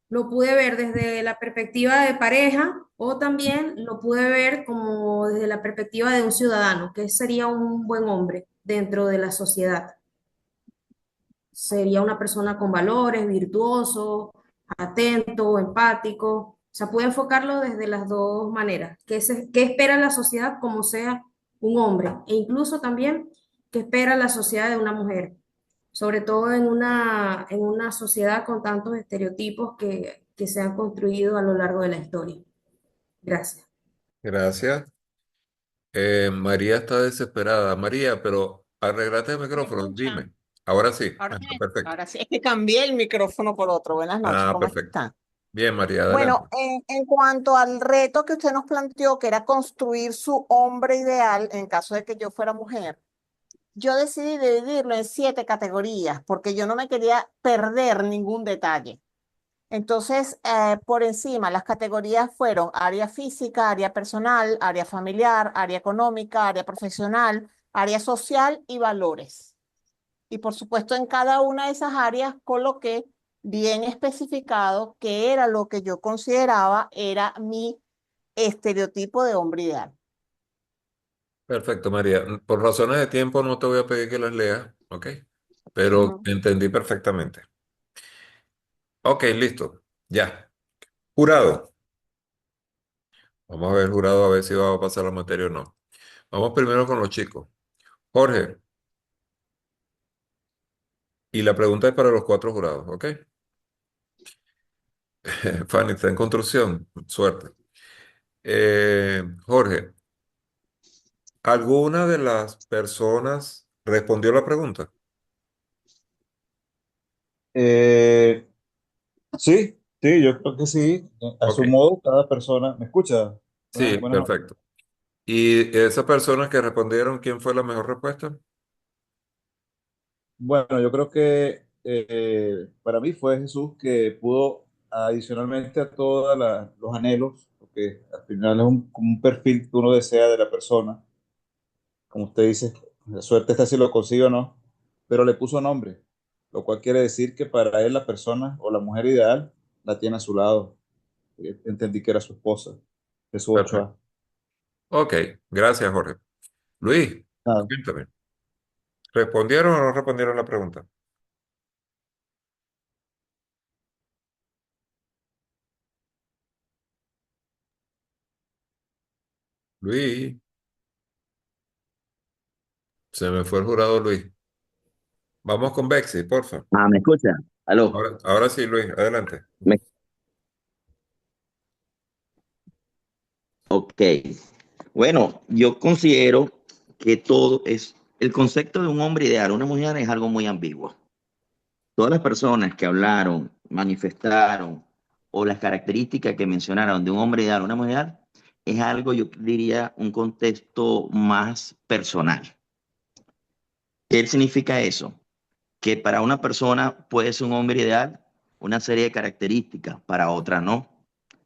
lo pude ver desde la perspectiva de pareja o también lo pude ver como desde la perspectiva de un ciudadano, que sería un buen hombre dentro de la sociedad. Sería una persona con valores, virtuoso, atento, empático. O sea, puede enfocarlo desde las dos maneras. ¿Qué espera la sociedad como sea un hombre? E incluso también qué espera la sociedad de una mujer. Sobre todo en una sociedad con tantos estereotipos que se han construido a lo largo de la historia. Gracias. Gracias. María está desesperada. María, pero arreglate el ¿Me micrófono. escuchan? Dime. Ahora sí. Ahora Ajá, sí, perfecto. ahora sí. Es que cambié el micrófono por otro. Buenas noches, ¿cómo Perfecto. están? Bien, María, adelante. Bueno, en cuanto al reto que usted nos planteó, que era construir su hombre ideal en caso de que yo fuera mujer, yo decidí dividirlo en 7 categorías porque yo no me quería perder ningún detalle. Entonces, por encima, las categorías fueron área física, área personal, área familiar, área económica, área profesional, área social y valores. Y por supuesto, en cada una de esas áreas coloqué bien especificado qué era lo que yo consideraba era mi estereotipo de hombre ideal. Perfecto, María. Por razones de tiempo no te voy a pedir que las leas, ¿ok? Pero Ujú. entendí perfectamente. Ok, listo. Ya. Jurado. Vamos a ver, jurado, a ver si va a pasar la materia o no. Vamos primero con los chicos. Jorge, y la pregunta es para los cuatro jurados, ¿ok? Fanny está en construcción. Suerte. Jorge, ¿alguna de las personas respondió la pregunta? Eh, sí, sí, yo creo que sí. A Ok. su modo, cada persona. ¿Me escucha? Sí, Buenas noches. perfecto. ¿Y esas personas que respondieron, quién fue la mejor respuesta? Bueno, yo creo que para mí fue Jesús que pudo, adicionalmente a todos los anhelos, porque al final es como un perfil que uno desea de la persona, como usted dice, la suerte está si lo consigue o no, pero le puso nombre, lo cual quiere decir que para él la persona o la mujer ideal la tiene a su lado. Entendí que era su esposa, Jesús Perfecto. Ochoa. Ok, gracias, Jorge. Luis, Nada. cuéntame. ¿Respondieron o no respondieron la pregunta? Luis, se me fue el jurado Luis. Vamos con Bexy, porfa. Ah, ¿me escucha? Aló. Ahora sí, Luis, adelante. Me- ok. Bueno, yo considero que todo es, el concepto de un hombre ideal, una mujer es algo muy ambiguo. Todas las personas que hablaron, manifestaron o las características que mencionaron de un hombre ideal, una mujer ideal, es algo, yo diría, un contexto más personal. ¿Qué significa eso? Que para una persona puede ser un hombre ideal una serie de características, para otra no.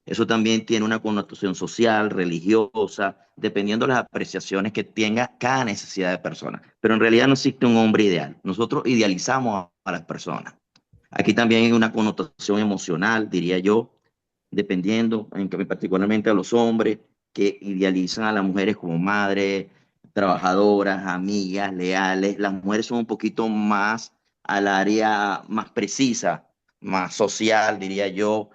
Eso también tiene una connotación social, religiosa, dependiendo de las apreciaciones que tenga cada necesidad de persona. Pero en realidad no existe un hombre ideal. Nosotros idealizamos a las personas. Aquí también hay una connotación emocional, diría yo, dependiendo, particularmente a los hombres que idealizan a las mujeres como madres, trabajadoras, amigas, leales. Las mujeres son un poquito más al área más precisa, más social, diría yo.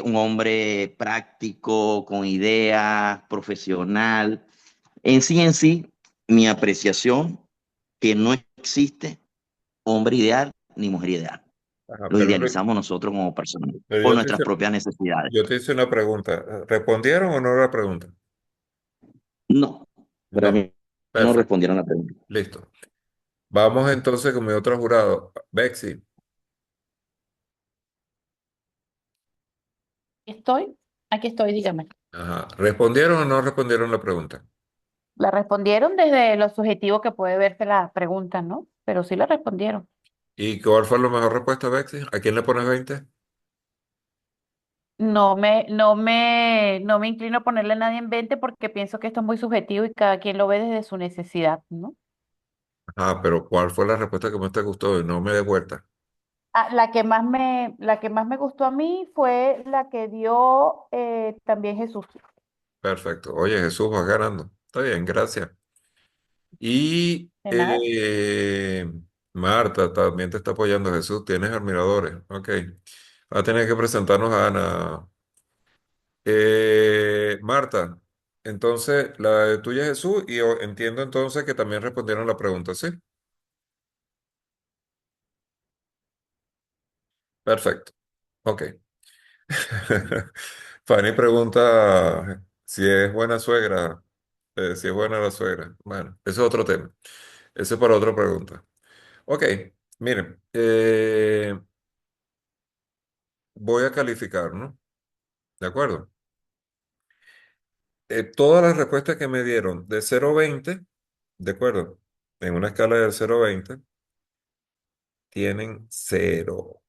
Un hombre práctico, con ideas, profesional. En sí, mi apreciación que no existe hombre ideal ni mujer ideal. Ajá, Los idealizamos nosotros como personas pero por nuestras propias necesidades. yo te hice una pregunta. ¿Respondieron o no la pregunta? No, para No. mí no Perfecto. respondieron la pregunta. Listo. Vamos entonces con mi otro jurado. Bexy. Aquí estoy, dígame. Ajá. ¿Respondieron o no respondieron la pregunta? La respondieron desde lo subjetivo que puede verse la pregunta, ¿no? Pero sí la respondieron. ¿Y cuál fue la mejor respuesta, Bexy? ¿A quién le pones 20? No me inclino a ponerle a nadie en 20 porque pienso que esto es muy subjetivo y cada quien lo ve desde su necesidad, ¿no? Ah, pero ¿cuál fue la respuesta que más te gustó? Y no me dé vuelta. Ah, la que más me gustó a mí fue la que dio también Jesús. Perfecto. Oye, Jesús, vas ganando. Está bien, gracias. Y De nada. Marta también te está apoyando, Jesús. Tienes admiradores. Ok. Va a tener que presentarnos a Ana. Marta, entonces la de tuya es Jesús y yo entiendo entonces que también respondieron la pregunta, ¿sí? Perfecto. Ok. Fanny pregunta si es buena suegra, si es buena la suegra. Bueno, eso es otro tema. Eso es para otra pregunta. Ok, miren, voy a calificar, ¿no? ¿De acuerdo? Todas las respuestas que me dieron de 0 a 20, ¿de acuerdo? En una escala del 0 a 20, tienen 0.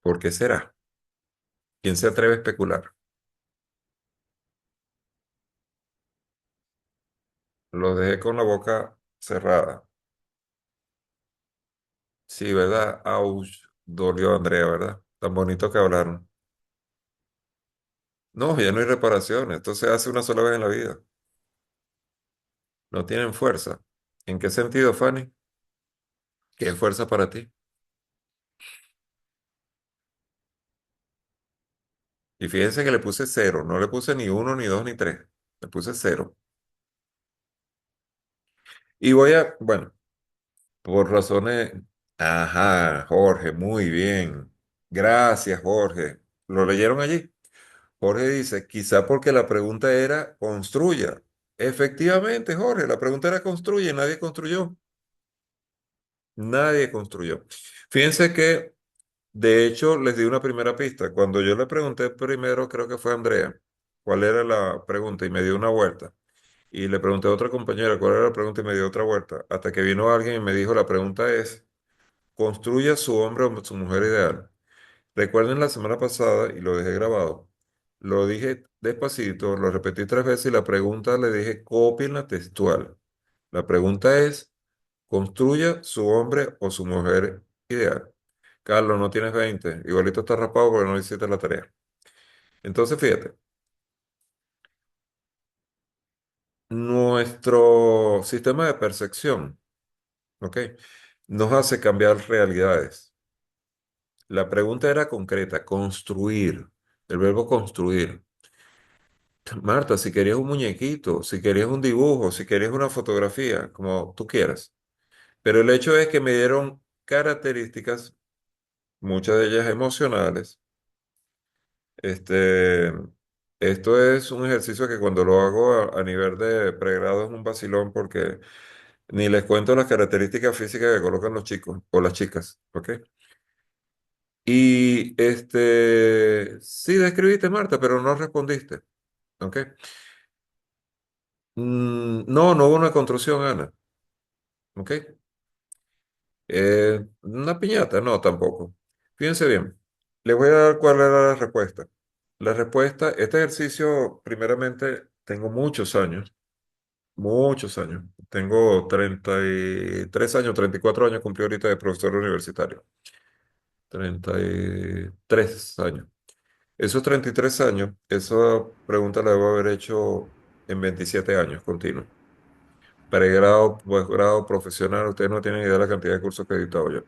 ¿Por qué será? ¿Quién se atreve a especular? Los dejé con la boca cerrada. Sí, ¿verdad? Auch, dolió a Andrea, ¿verdad? Tan bonito que hablaron. No, ya no hay reparación. Esto se hace una sola vez en la vida. No tienen fuerza. ¿En qué sentido, Fanny? ¿Qué es fuerza para ti? Y fíjense que le puse 0. No le puse ni 1, ni 2, ni 3. Le puse 0. Y bueno, por razones... Ajá, Jorge, muy bien. Gracias, Jorge. ¿Lo leyeron allí? Jorge dice, quizá porque la pregunta era construya. Efectivamente, Jorge, la pregunta era construye, nadie construyó. Nadie construyó. Fíjense que, de hecho, les di una primera pista. Cuando yo le pregunté primero, creo que fue a Andrea. cuál era la pregunta y me dio una vuelta. Y le pregunté a otra compañera cuál era la pregunta y me dio otra vuelta. Hasta que vino alguien y me dijo, la pregunta es, construya su hombre o su mujer ideal. Recuerden la semana pasada, y lo dejé grabado, lo dije despacito, lo repetí 3 veces y la pregunta le dije, cópienla textual. La pregunta es, construya su hombre o su mujer ideal. Carlos, no tienes 20, igualito estás raspado porque no hiciste la tarea. Entonces, fíjate, nuestro sistema de percepción, ¿ok? Nos hace cambiar realidades. La pregunta era concreta, construir, el verbo construir. Marta, si querías un muñequito, si querías un dibujo, si querías una fotografía, como tú quieras. Pero el hecho es que me dieron características, muchas de ellas emocionales. Este, esto es un ejercicio que cuando lo hago a nivel de pregrado es un vacilón porque ni les cuento las características físicas que colocan los chicos o las chicas, ¿ok? Y sí describiste, Marta, pero no respondiste, ¿ok? No, no hubo una construcción, Ana, ¿ok? Una piñata, no, tampoco. Fíjense bien, les voy a dar cuál era la respuesta. La respuesta, este ejercicio, primeramente, tengo muchos años, muchos años. Tengo 33 años, 34 años, cumplí ahorita de profesor universitario. 33 años. Esos 33 años, esa pregunta la debo haber hecho en 27 años continuos. Pregrado, posgrado, profesional, ustedes no tienen idea de la cantidad de cursos que he editado yo.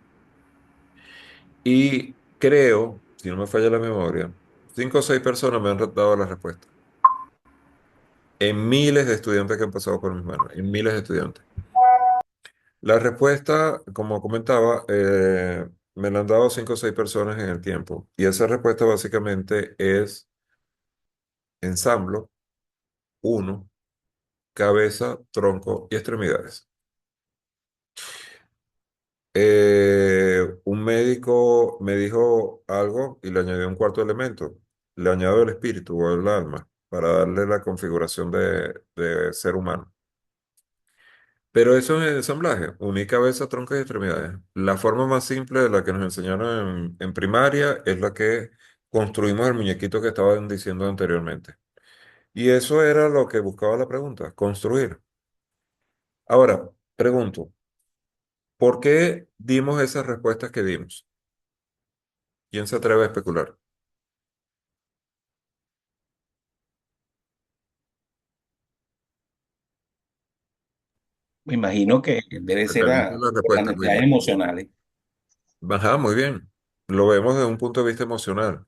Y creo, si no me falla la memoria, 5 o 6 personas me han dado la respuesta. En miles de estudiantes que han pasado por mis manos, en miles de estudiantes. La respuesta, como comentaba, me la han dado 5 o 6 personas en el tiempo. Y esa respuesta básicamente es ensamblo, uno, cabeza, tronco y extremidades. Un médico me dijo algo y le añadió un cuarto elemento. Le añado el espíritu o el alma para darle la configuración de ser humano. Pero eso es ensamblaje, unir cabeza, tronco y extremidades. La forma más simple de la que nos enseñaron en primaria es la que construimos el muñequito que estaban diciendo anteriormente. Y eso era lo que buscaba la pregunta, construir. Ahora, pregunto, ¿por qué dimos esas respuestas que dimos? ¿Quién se atreve a especular? Me imagino que debe ser Referente a la por las respuesta, necesidades Wilmer. emocionales. Ajá, muy bien. Lo vemos desde un punto de vista emocional.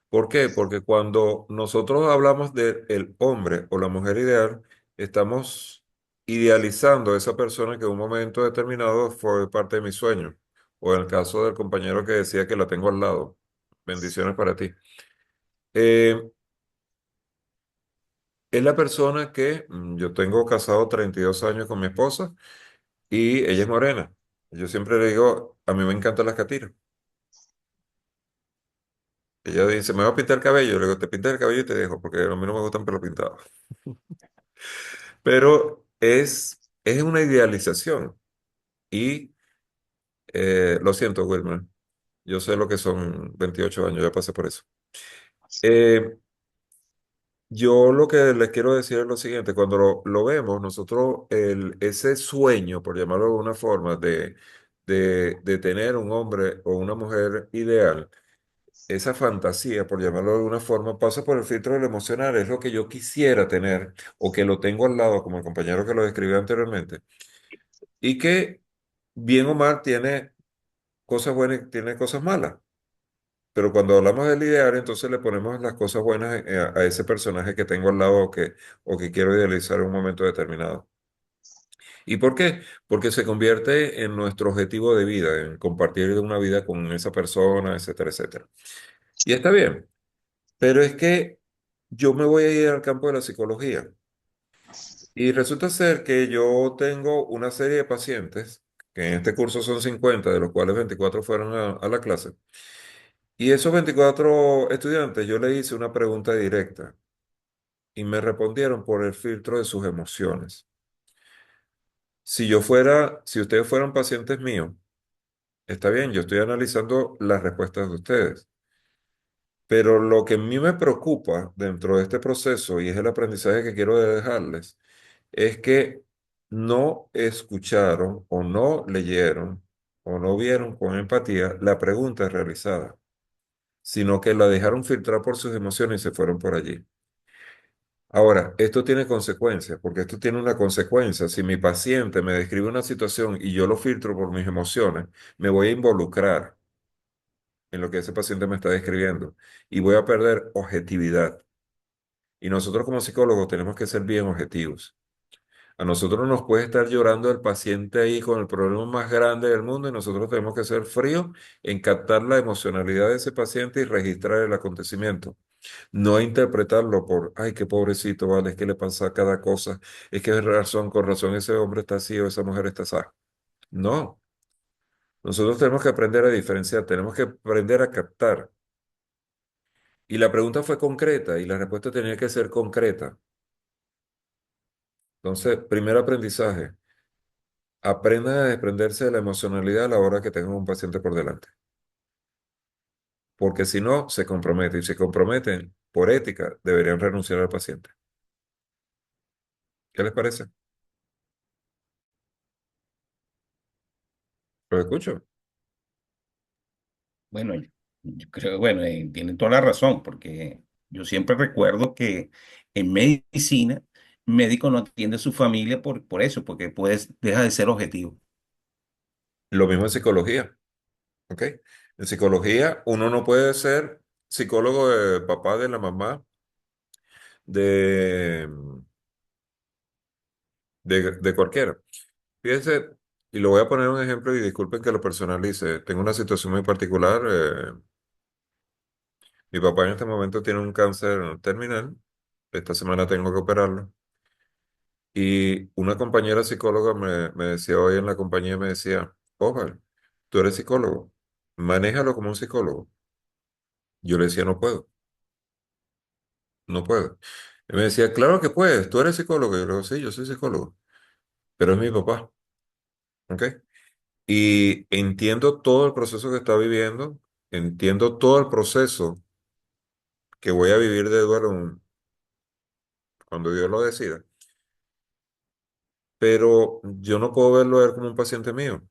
¿Por qué? Porque cuando nosotros hablamos del hombre o la mujer ideal, estamos idealizando a esa persona que en un momento determinado fue parte de mi sueño. O en el caso del compañero que decía que la tengo al lado. Bendiciones para ti. Eh, es la persona que yo tengo casado 32 años con mi esposa y ella es morena. Yo siempre le digo, a mí me encantan las catiras. Ella dice, me voy a pintar el cabello. Le digo, te pintas el cabello y te dejo, porque a mí no me gustan pelo pintado. Pero es una idealización. Y lo siento, Wilmer. Yo sé lo que son 28 años, ya pasé por eso. Eh, yo lo que les quiero decir es lo siguiente, cuando lo vemos, nosotros ese sueño, por llamarlo de alguna forma, de tener un hombre o una mujer ideal, esa fantasía, por llamarlo de alguna forma, pasa por el filtro del emocional, es lo que yo quisiera tener o que lo tengo al lado, como el compañero que lo describió anteriormente, y que bien o mal tiene cosas buenas y tiene cosas malas. Pero cuando hablamos del ideal, entonces le ponemos las cosas buenas a ese personaje que tengo al lado o que quiero idealizar en un momento determinado. ¿Y por qué? Porque se convierte en nuestro objetivo de vida, en compartir una vida con esa persona, etcétera, etcétera. Y está bien, pero es que yo me voy a ir al campo de la psicología. Y resulta ser que yo tengo una serie de pacientes, que en este curso son 50, de los cuales 24 fueron a la clase. Y esos 24 estudiantes, yo le hice una pregunta directa. y me respondieron por el filtro de sus emociones. Si ustedes fueran pacientes míos, está bien, yo estoy analizando las respuestas de ustedes, pero lo que a mí me preocupa dentro de este proceso, y es el aprendizaje que quiero dejarles, es que no escucharon o no leyeron o no vieron con empatía la pregunta realizada, sino que la dejaron filtrar por sus emociones y se fueron por allí. Ahora, esto tiene consecuencias, porque esto tiene una consecuencia. Si mi paciente me describe una situación y yo lo filtro por mis emociones, me voy a involucrar en lo que ese paciente me está describiendo y voy a perder objetividad. Y nosotros como psicólogos tenemos que ser bien objetivos. A nosotros nos puede estar llorando el paciente ahí con el problema más grande del mundo y nosotros tenemos que ser fríos en captar la emocionalidad de ese paciente y registrar el acontecimiento. No interpretarlo por, ay, qué pobrecito, vale, es que le pasa cada cosa, es que es razón, con razón ese hombre está así o esa mujer está así. No, nosotros tenemos que aprender a diferenciar, tenemos que aprender a captar. Y la pregunta fue concreta y la respuesta tenía que ser concreta. Entonces, primer aprendizaje, aprendan a desprenderse de la emocionalidad a la hora que tengan un paciente por delante. Porque si no, se comprometen. Y si se comprometen, por ética, deberían renunciar al paciente. ¿Qué les parece? ¿Lo escucho? Bueno, yo creo, bueno, tienen toda la razón, porque yo siempre recuerdo que en medicina, el médico no atiende a su familia por eso, porque pues deja de ser objetivo. Lo mismo en psicología. ¿Ok? En psicología, uno no puede ser psicólogo de papá, de la mamá, de, de cualquiera. Fíjense, y lo voy a poner un ejemplo y disculpen que lo personalice. Tengo una situación muy particular. Mi papá en este momento tiene un cáncer terminal. Esta semana tengo que operarlo. Y una compañera psicóloga me decía hoy en la compañía, me decía, Osvaldo, tú eres psicólogo, manéjalo como un psicólogo. Yo le decía, no puedo, no puedo. Y me decía, claro que puedes, tú eres psicólogo. Y yo le digo, sí, yo soy psicólogo, pero es mi papá, ¿ok? Y entiendo todo el proceso que está viviendo, entiendo todo el proceso que voy a vivir de duelo cuando Dios lo decida, pero yo no puedo verlo a él como un paciente mío.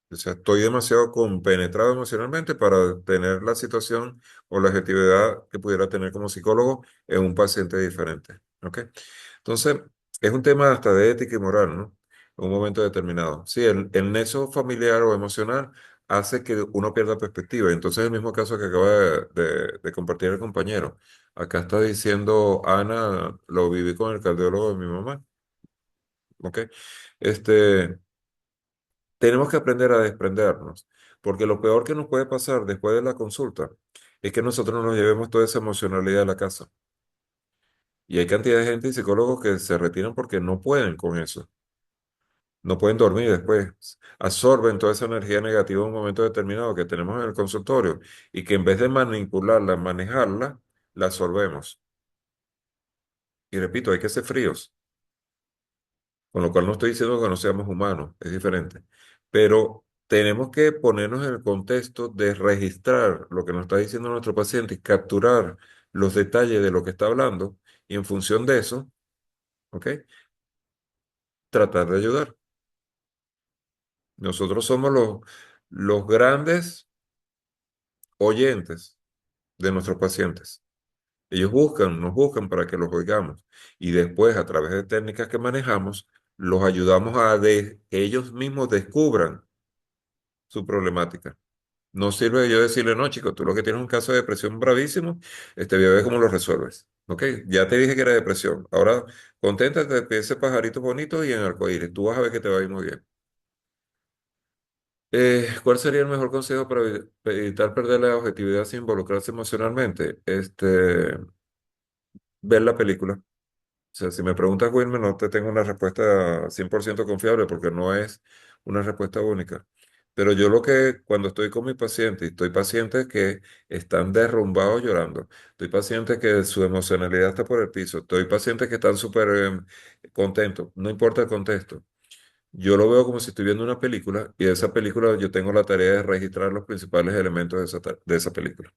O sea, estoy demasiado compenetrado emocionalmente para tener la situación o la objetividad que pudiera tener como psicólogo en un paciente diferente. ¿Ok? Entonces, es un tema hasta de ética y moral, ¿no? En un momento determinado. Sí, el nexo familiar o emocional hace que uno pierda perspectiva. Entonces, el mismo caso que acaba de compartir el compañero. Acá está diciendo Ana, lo viví con el cardiólogo de mi mamá. ¿Ok? Este. Tenemos que aprender a desprendernos, porque lo peor que nos puede pasar después de la consulta es que nosotros nos llevemos toda esa emocionalidad a la casa. Y hay cantidad de gente y psicólogos que se retiran porque no pueden con eso. No pueden dormir después. Absorben toda esa energía negativa en un momento determinado que tenemos en el consultorio y que en vez de manipularla, manejarla, la absorbemos. Y repito, hay que ser fríos. Con lo cual no estoy diciendo que no seamos humanos, es diferente. Pero tenemos que ponernos en el contexto de registrar lo que nos está diciendo nuestro paciente y capturar los detalles de lo que está hablando y en función de eso, ¿ok? Tratar de ayudar. Nosotros somos los grandes oyentes de nuestros pacientes. Ellos nos buscan para que los oigamos y después a través de técnicas que manejamos, los ayudamos que ellos mismos descubran su problemática. No sirve yo decirle, no, chico, tú lo que tienes es un caso de depresión bravísimo, voy a ver cómo lo resuelves. ¿Ok? Ya te dije que era depresión. Ahora, conténtate de ese pajarito bonito y en arcoíris. Tú vas a ver que te va a ir muy bien. ¿Cuál sería el mejor consejo para evitar perder la objetividad sin involucrarse emocionalmente? Ver la película. O sea, si me preguntas, Wilmer, no te tengo una respuesta 100% confiable porque no es una respuesta única. Pero yo lo que cuando estoy con mi paciente, y estoy pacientes que están derrumbados llorando, estoy pacientes que su emocionalidad está por el piso, estoy pacientes que están súper contentos, no importa el contexto. Yo lo veo como si estoy viendo una película y de esa película yo tengo la tarea de registrar los principales elementos de esa película.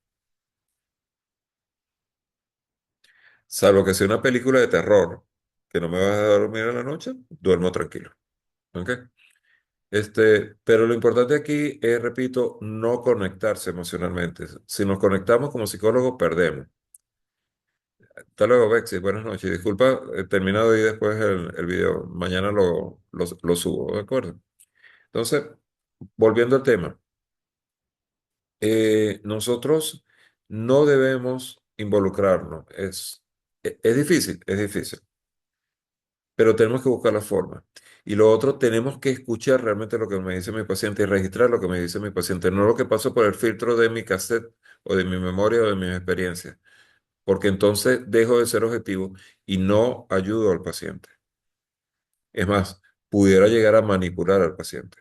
Salvo que sea una película de terror que no me va a dormir en la noche, duermo tranquilo. ¿Ok? Pero lo importante aquí es, repito, no conectarse emocionalmente. Si nos conectamos como psicólogos, perdemos. Hasta luego, Bexy. Buenas noches. Disculpa, he terminado y después el video. Mañana lo subo, ¿de acuerdo? Entonces, volviendo al tema, nosotros no debemos involucrarnos. Es difícil, es difícil, pero tenemos que buscar la forma. Y lo otro, tenemos que escuchar realmente lo que me dice mi paciente y registrar lo que me dice mi paciente, no lo que pasa por el filtro de mi cassette o de mi memoria o de mis experiencias, porque entonces dejo de ser objetivo y no ayudo al paciente. Es más, pudiera llegar a manipular al paciente.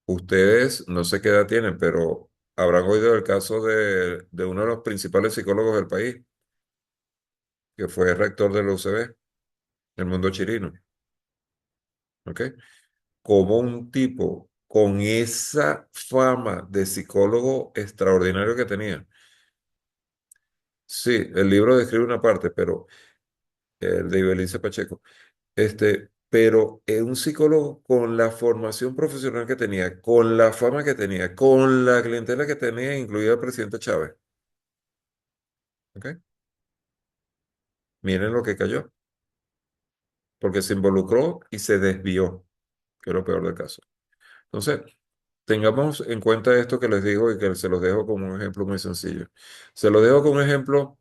Ustedes no sé qué edad tienen, pero habrán oído el caso de uno de los principales psicólogos del país, que fue rector de la UCB, el Mundo Chirino. ¿Ok? Como un tipo con esa fama de psicólogo extraordinario que tenía. Sí, el libro describe una parte, pero el de Ibelice Pacheco, pero es un psicólogo con la formación profesional que tenía, con la fama que tenía, con la clientela que tenía, incluida el presidente Chávez. ¿Ok? Miren lo que cayó, porque se involucró y se desvió, que es lo peor del caso. Entonces, tengamos en cuenta esto que les digo y que se los dejo como un ejemplo muy sencillo. Se los dejo como un ejemplo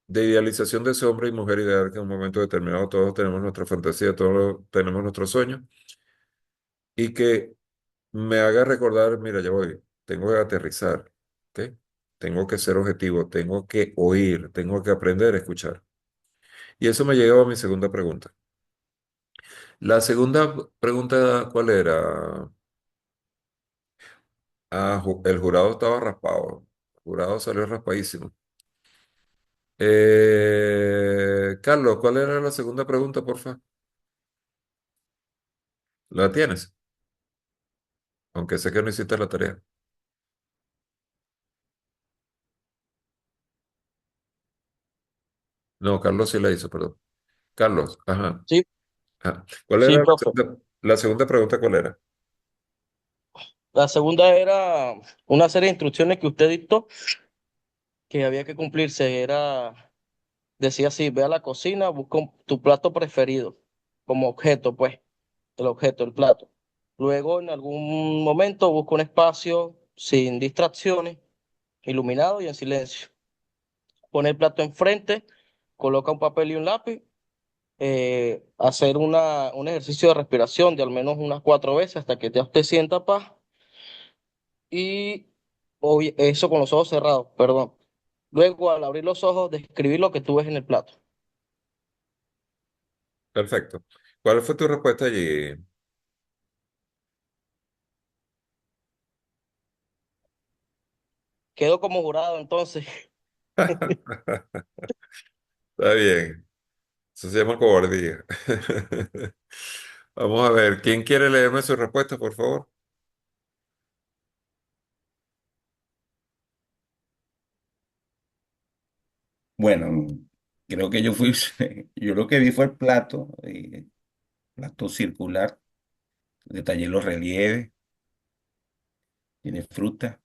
de idealización de ese hombre y mujer ideal que en un momento determinado todos tenemos nuestra fantasía, todos tenemos nuestros sueños y que me haga recordar, mira, ya voy, tengo que aterrizar, ¿ok? Tengo que ser objetivo, tengo que oír, tengo que aprender a escuchar. Y eso me lleva a mi segunda pregunta. La segunda pregunta, ¿cuál era? Ah, el jurado estaba raspado. El jurado salió raspadísimo. Carlos, ¿cuál era la segunda pregunta, por favor? ¿La tienes? Aunque sé que no hiciste la tarea. No, Carlos sí la hizo, perdón. Carlos, ajá. Sí, ¿Cuál sí, era profe. la segunda pregunta? ¿Cuál era? La segunda era una serie de instrucciones que usted dictó que había que cumplirse. Decía así, ve a la cocina, busca tu plato preferido como objeto, pues, el objeto, el plato. Luego, en algún momento, busca un espacio sin distracciones, iluminado y en silencio. Pone el plato enfrente, coloca un papel y un lápiz, hacer un ejercicio de respiración de al menos unas 4 veces hasta que ya usted sienta paz y eso con los ojos cerrados, perdón. Luego, al abrir los ojos, describir lo que tú ves en el plato. Perfecto. ¿Cuál fue tu respuesta allí? Quedo como jurado entonces. Está bien. Eso se llama cobardía. Vamos a ver, ¿quién quiere leerme su respuesta, por favor? Bueno, creo que yo fui, yo lo que vi fue el plato, plato circular, detallé los relieves, tiene fruta.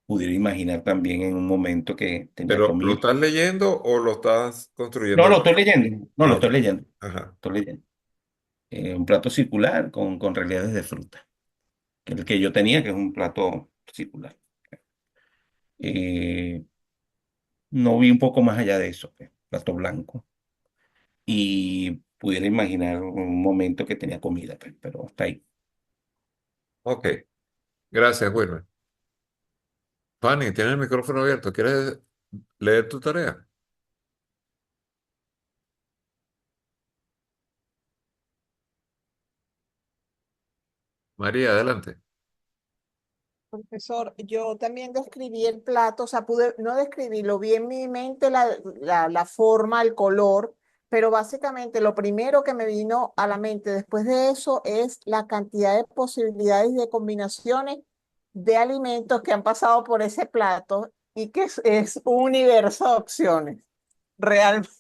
Pudiera imaginar también en un momento que tenía ¿Pero lo comida. estás leyendo o lo estás construyendo? No, lo estoy leyendo, no, lo Ah, estoy ok. leyendo, Ajá. estoy leyendo. Un plato circular con relieves de fruta, que es el que yo tenía, que es un plato circular. Eh, no vi un poco más allá de eso, pues, plato blanco. Y pudiera imaginar un momento que tenía comida, pues, pero hasta ahí. Ok. Gracias, Wilmer. Fanny, tienes el micrófono abierto. ¿Quieres leer tu tarea? María, adelante. Profesor, yo también describí el plato, o sea, no describí, lo vi en mi mente la forma, el color, pero básicamente lo primero que me vino a la mente después de eso es la cantidad de posibilidades de combinaciones de alimentos que han pasado por ese plato y que es un universo de opciones, realmente.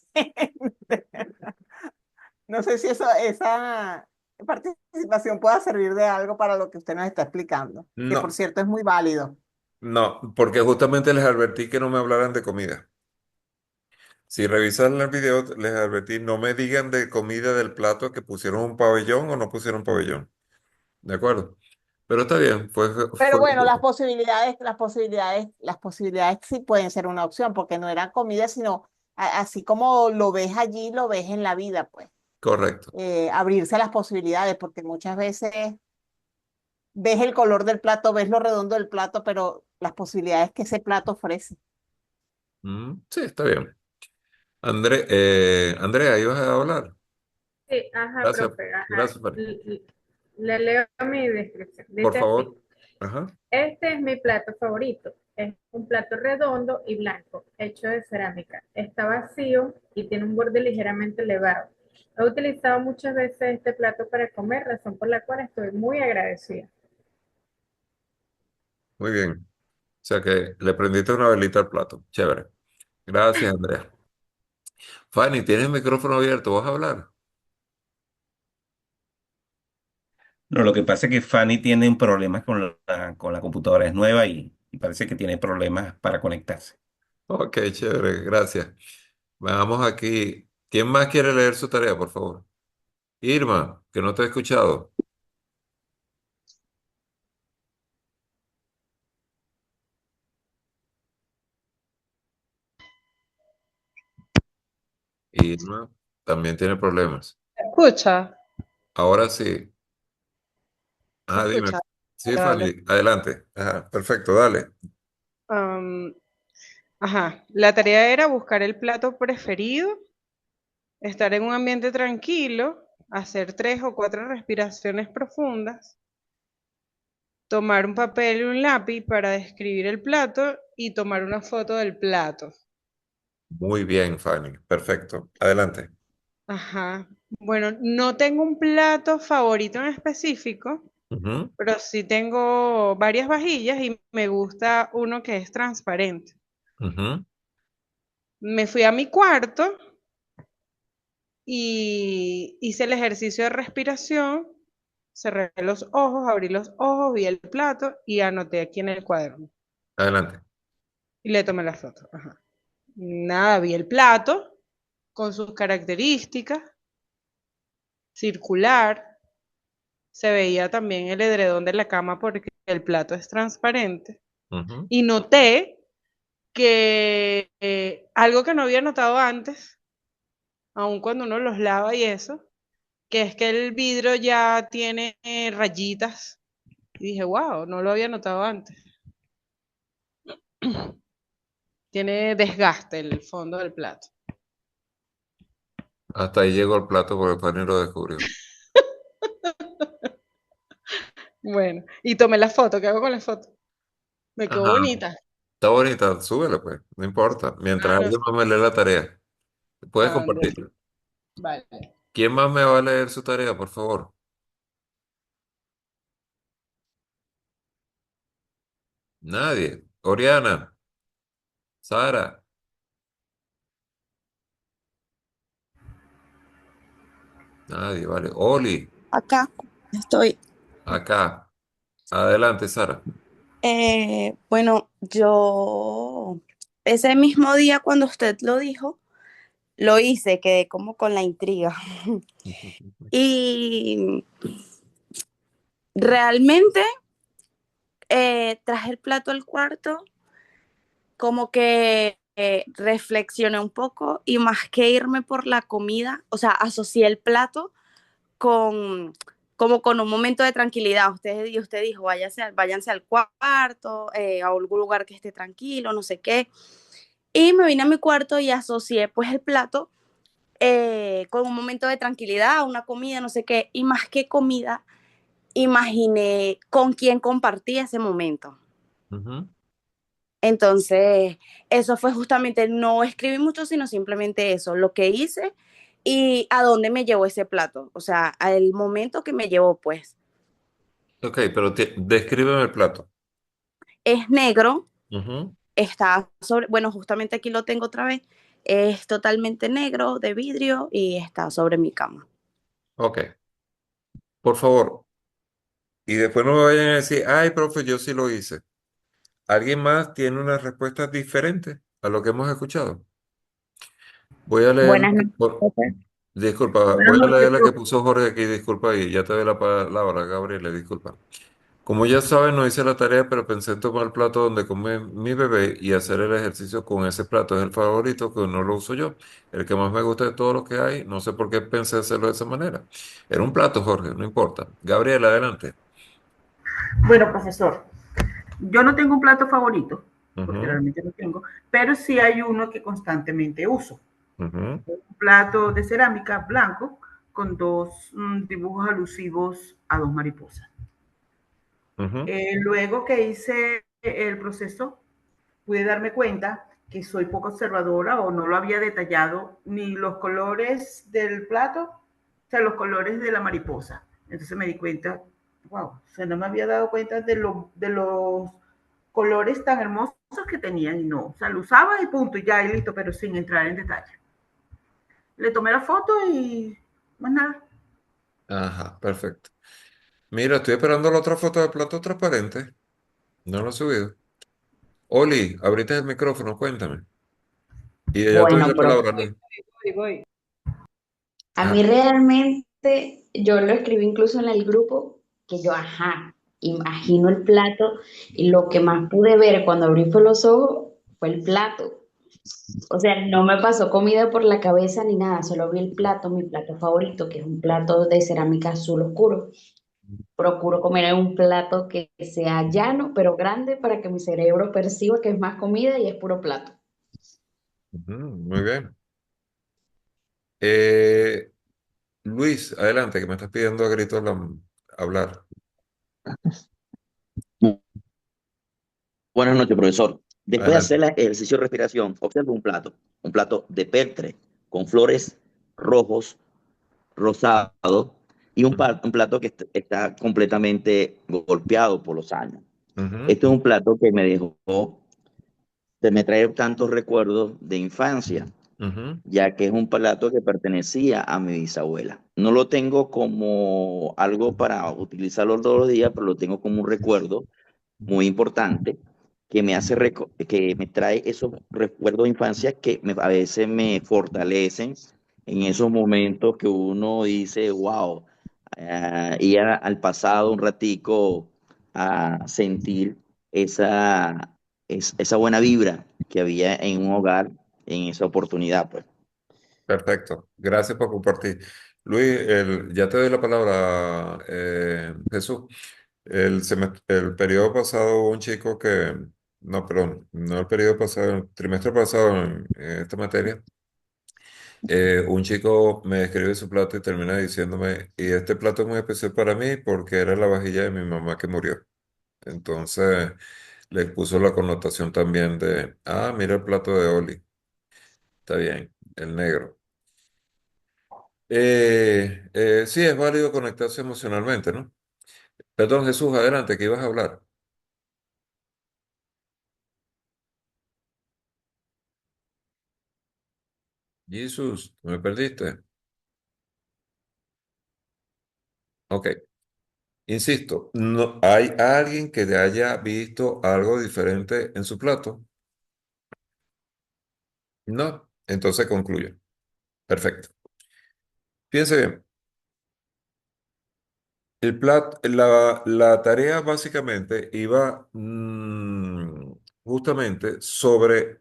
No sé si esa participación pueda servir de algo para lo que usted nos está explicando, que por No, cierto es muy válido. no, porque justamente les advertí que no me hablaran de comida. Si revisan el video, les advertí, no me digan de comida del plato que pusieron un pabellón o no pusieron pabellón. ¿De acuerdo? Pero está bien, Pero fue. bueno, las posibilidades sí pueden ser una opción, porque no eran comida, sino así como lo ves allí, lo ves en la vida, pues. Correcto. Abrirse a las posibilidades, porque muchas veces ves el color del plato, ves lo redondo del plato, pero las posibilidades que ese plato ofrece. Sí, está bien. Andrea, ¿ibas a hablar? Sí, ajá, Gracias, profe, ajá. gracias, Fanny. Le leo mi descripción. Por Dice así. favor. Ajá. Este es mi plato favorito. Es un plato redondo y blanco, hecho de cerámica. Está vacío y tiene un borde ligeramente elevado. He utilizado muchas veces este plato para comer, razón por la cual estoy muy agradecida. Muy bien. O sea que le prendiste una velita al plato. Chévere. Gracias, Andrea. Fanny, tienes el micrófono abierto, ¿vas a hablar? No, lo que pasa es que Fanny tiene un problema con la computadora, es nueva y parece que tiene problemas para conectarse. Ok, chévere, gracias. Vamos aquí. ¿Quién más quiere leer su tarea, por favor? Irma, que no te he escuchado. Irma también tiene problemas. Escucha, Ahora sí. se Ah, dime. escucha. Sí, Vale, vale. Fanny, adelante. Ajá, perfecto, dale. Am, ajá, la tarea era buscar el plato preferido, estar en un ambiente tranquilo, hacer 3 o 4 respiraciones profundas, tomar un papel y un lápiz para describir el plato y tomar una foto del plato. Muy bien, Fanny. Perfecto. Adelante. Ajá. Bueno, no tengo un plato favorito en específico, Ujú, pero sí tengo varias vajillas y me gusta uno que es transparente. ujú, Me fui a mi cuarto y hice el ejercicio de respiración, cerré los ojos, abrí los ojos, vi el plato y anoté aquí en el cuaderno. adelante. Y le tomé la foto. Ajá. Nada, vi el plato con sus características, circular. Se veía también el edredón de la cama porque el plato es transparente. Ujú. Y noté que algo que no había notado antes, aun cuando uno los lava y eso, que es que el vidrio ya tiene rayitas. Y dije, wow, no lo había notado antes. Tiene desgaste el fondo del plato. Hasta ahí llegó el plato porque Fanny lo descubrió. Bueno, y tomé la foto. ¿Qué hago con la foto? Me quedó Ajá. bonita. Está bonita, súbele pues, no importa. Mientras Ah, no, alguien más me lee la tarea, puedes Andrés. compartirla. Vale. ¿Quién más me va a leer su tarea, por favor? Nadie. Oriana, Sara, nadie, vale. Oli, Acá estoy. acá. Adelante, Sara. Bueno, yo ese mismo día cuando usted lo dijo, lo hice, quedé como con la intriga. Y realmente traje el plato al cuarto, como que reflexioné un poco y más que irme por la comida, o sea, asocié el plato con como con un momento de tranquilidad. Usted dijo, váyanse al cuarto, a algún lugar que esté tranquilo, no sé qué. Y me vine a mi cuarto y asocié pues el plato con un momento de tranquilidad, una comida, no sé qué. Y más que comida, imaginé con quién compartí ese momento. Ujú. Entonces, eso fue justamente, no escribí mucho, sino simplemente eso, lo que hice y a dónde me llevó ese plato, o sea, al momento que me llevó, pues. Ok, pero descríbeme el plato. Es negro, Ujú. está sobre, bueno, justamente aquí lo tengo otra vez, es totalmente negro, de vidrio y está sobre mi cama. Ok, por favor. Y después no me vayan a decir, ay, profe, yo sí lo hice. ¿Alguien más tiene una respuesta diferente a lo que hemos escuchado? Voy a leer, Buenas noches, profe. disculpa, Buenas voy a leer noches, la que profe. puso Jorge aquí, disculpa, y ya te doy la palabra, Gabriela, disculpa. Como ya saben, no hice la tarea, pero pensé en tomar el plato donde come mi bebé y hacer el ejercicio con ese plato. Es el favorito, que no lo uso yo. El que más me gusta de todos los que hay. No sé por qué pensé hacerlo de esa manera. Era un plato, Jorge, no importa. Gabriela, adelante. Bueno, profesor, yo no tengo un plato favorito, porque Ujú, realmente no tengo, pero sí hay uno que constantemente uso. ujú, Un plato de cerámica blanco con dos dibujos alusivos a dos mariposas. ujú, Luego que hice el proceso, pude darme cuenta que soy poco observadora o no lo había detallado ni los colores del plato, o sea, los colores de la mariposa. Entonces me di cuenta, wow, o sea, no me había dado cuenta de los colores tan hermosos que tenían y no, o sea, lo usaba y punto, y ya, y listo, pero sin entrar en detalle. Le tomé la foto y más nada. ajá, perfecto. Mira, estoy esperando la otra foto del plato transparente. No lo he subido. Oli, abriste el micrófono, cuéntame. Y ya te doy Bueno, la profe, palabra, Luis. a Ah, mí realmente, yo lo escribí incluso en el grupo, que yo, ajá, imagino el plato y lo que más pude ver cuando abrí fue los ojos fue el plato. O sea, no me pasó comida por la cabeza ni nada, solo vi el plato, mi plato favorito, que es un plato de cerámica azul oscuro. Procuro comer en un plato que sea llano, pero grande para que mi cerebro perciba que es más comida y es puro plato. ujú, muy bien. Eh, Luis, adelante, que me estás pidiendo a gritos hablar. Buenas noches, profesor. Después de hacer Adelante. el ejercicio de respiración, observo un plato de peltre con flores rojos, rosados y un plato que está completamente golpeado por los años. Ujú, Este es un plato que me dejó, que me trae tantos recuerdos de infancia, ujú, ya que es un plato que pertenecía a mi bisabuela. No lo tengo como algo para utilizarlo todos los días, pero lo tengo como un recuerdo muy importante que me hace que me trae esos recuerdos de infancia que a veces me fortalecen en esos momentos que uno dice, wow, ir al pasado un ratico a sentir esa, esa buena vibra que había en un hogar en esa oportunidad, pues. perfecto. Gracias por compartir. Luis, ya te doy la palabra, Jesús. El periodo pasado hubo un chico que, no, perdón, no el periodo pasado, el trimestre pasado en esta materia, un chico me describe su plato y termina diciéndome, y este plato es muy especial para mí porque era la vajilla de mi mamá que murió. Entonces le puso la connotación también de, ah, mira el plato de Oli, está bien, el negro. Sí, es válido conectarse emocionalmente, ¿no? Perdón, Jesús, adelante, que ibas a hablar. Jesús, ¿me perdiste? Ok, insisto, no, ¿hay alguien que haya visto algo diferente en su plato? No, entonces concluyo. Perfecto. Fíjense bien, la tarea básicamente iba justamente sobre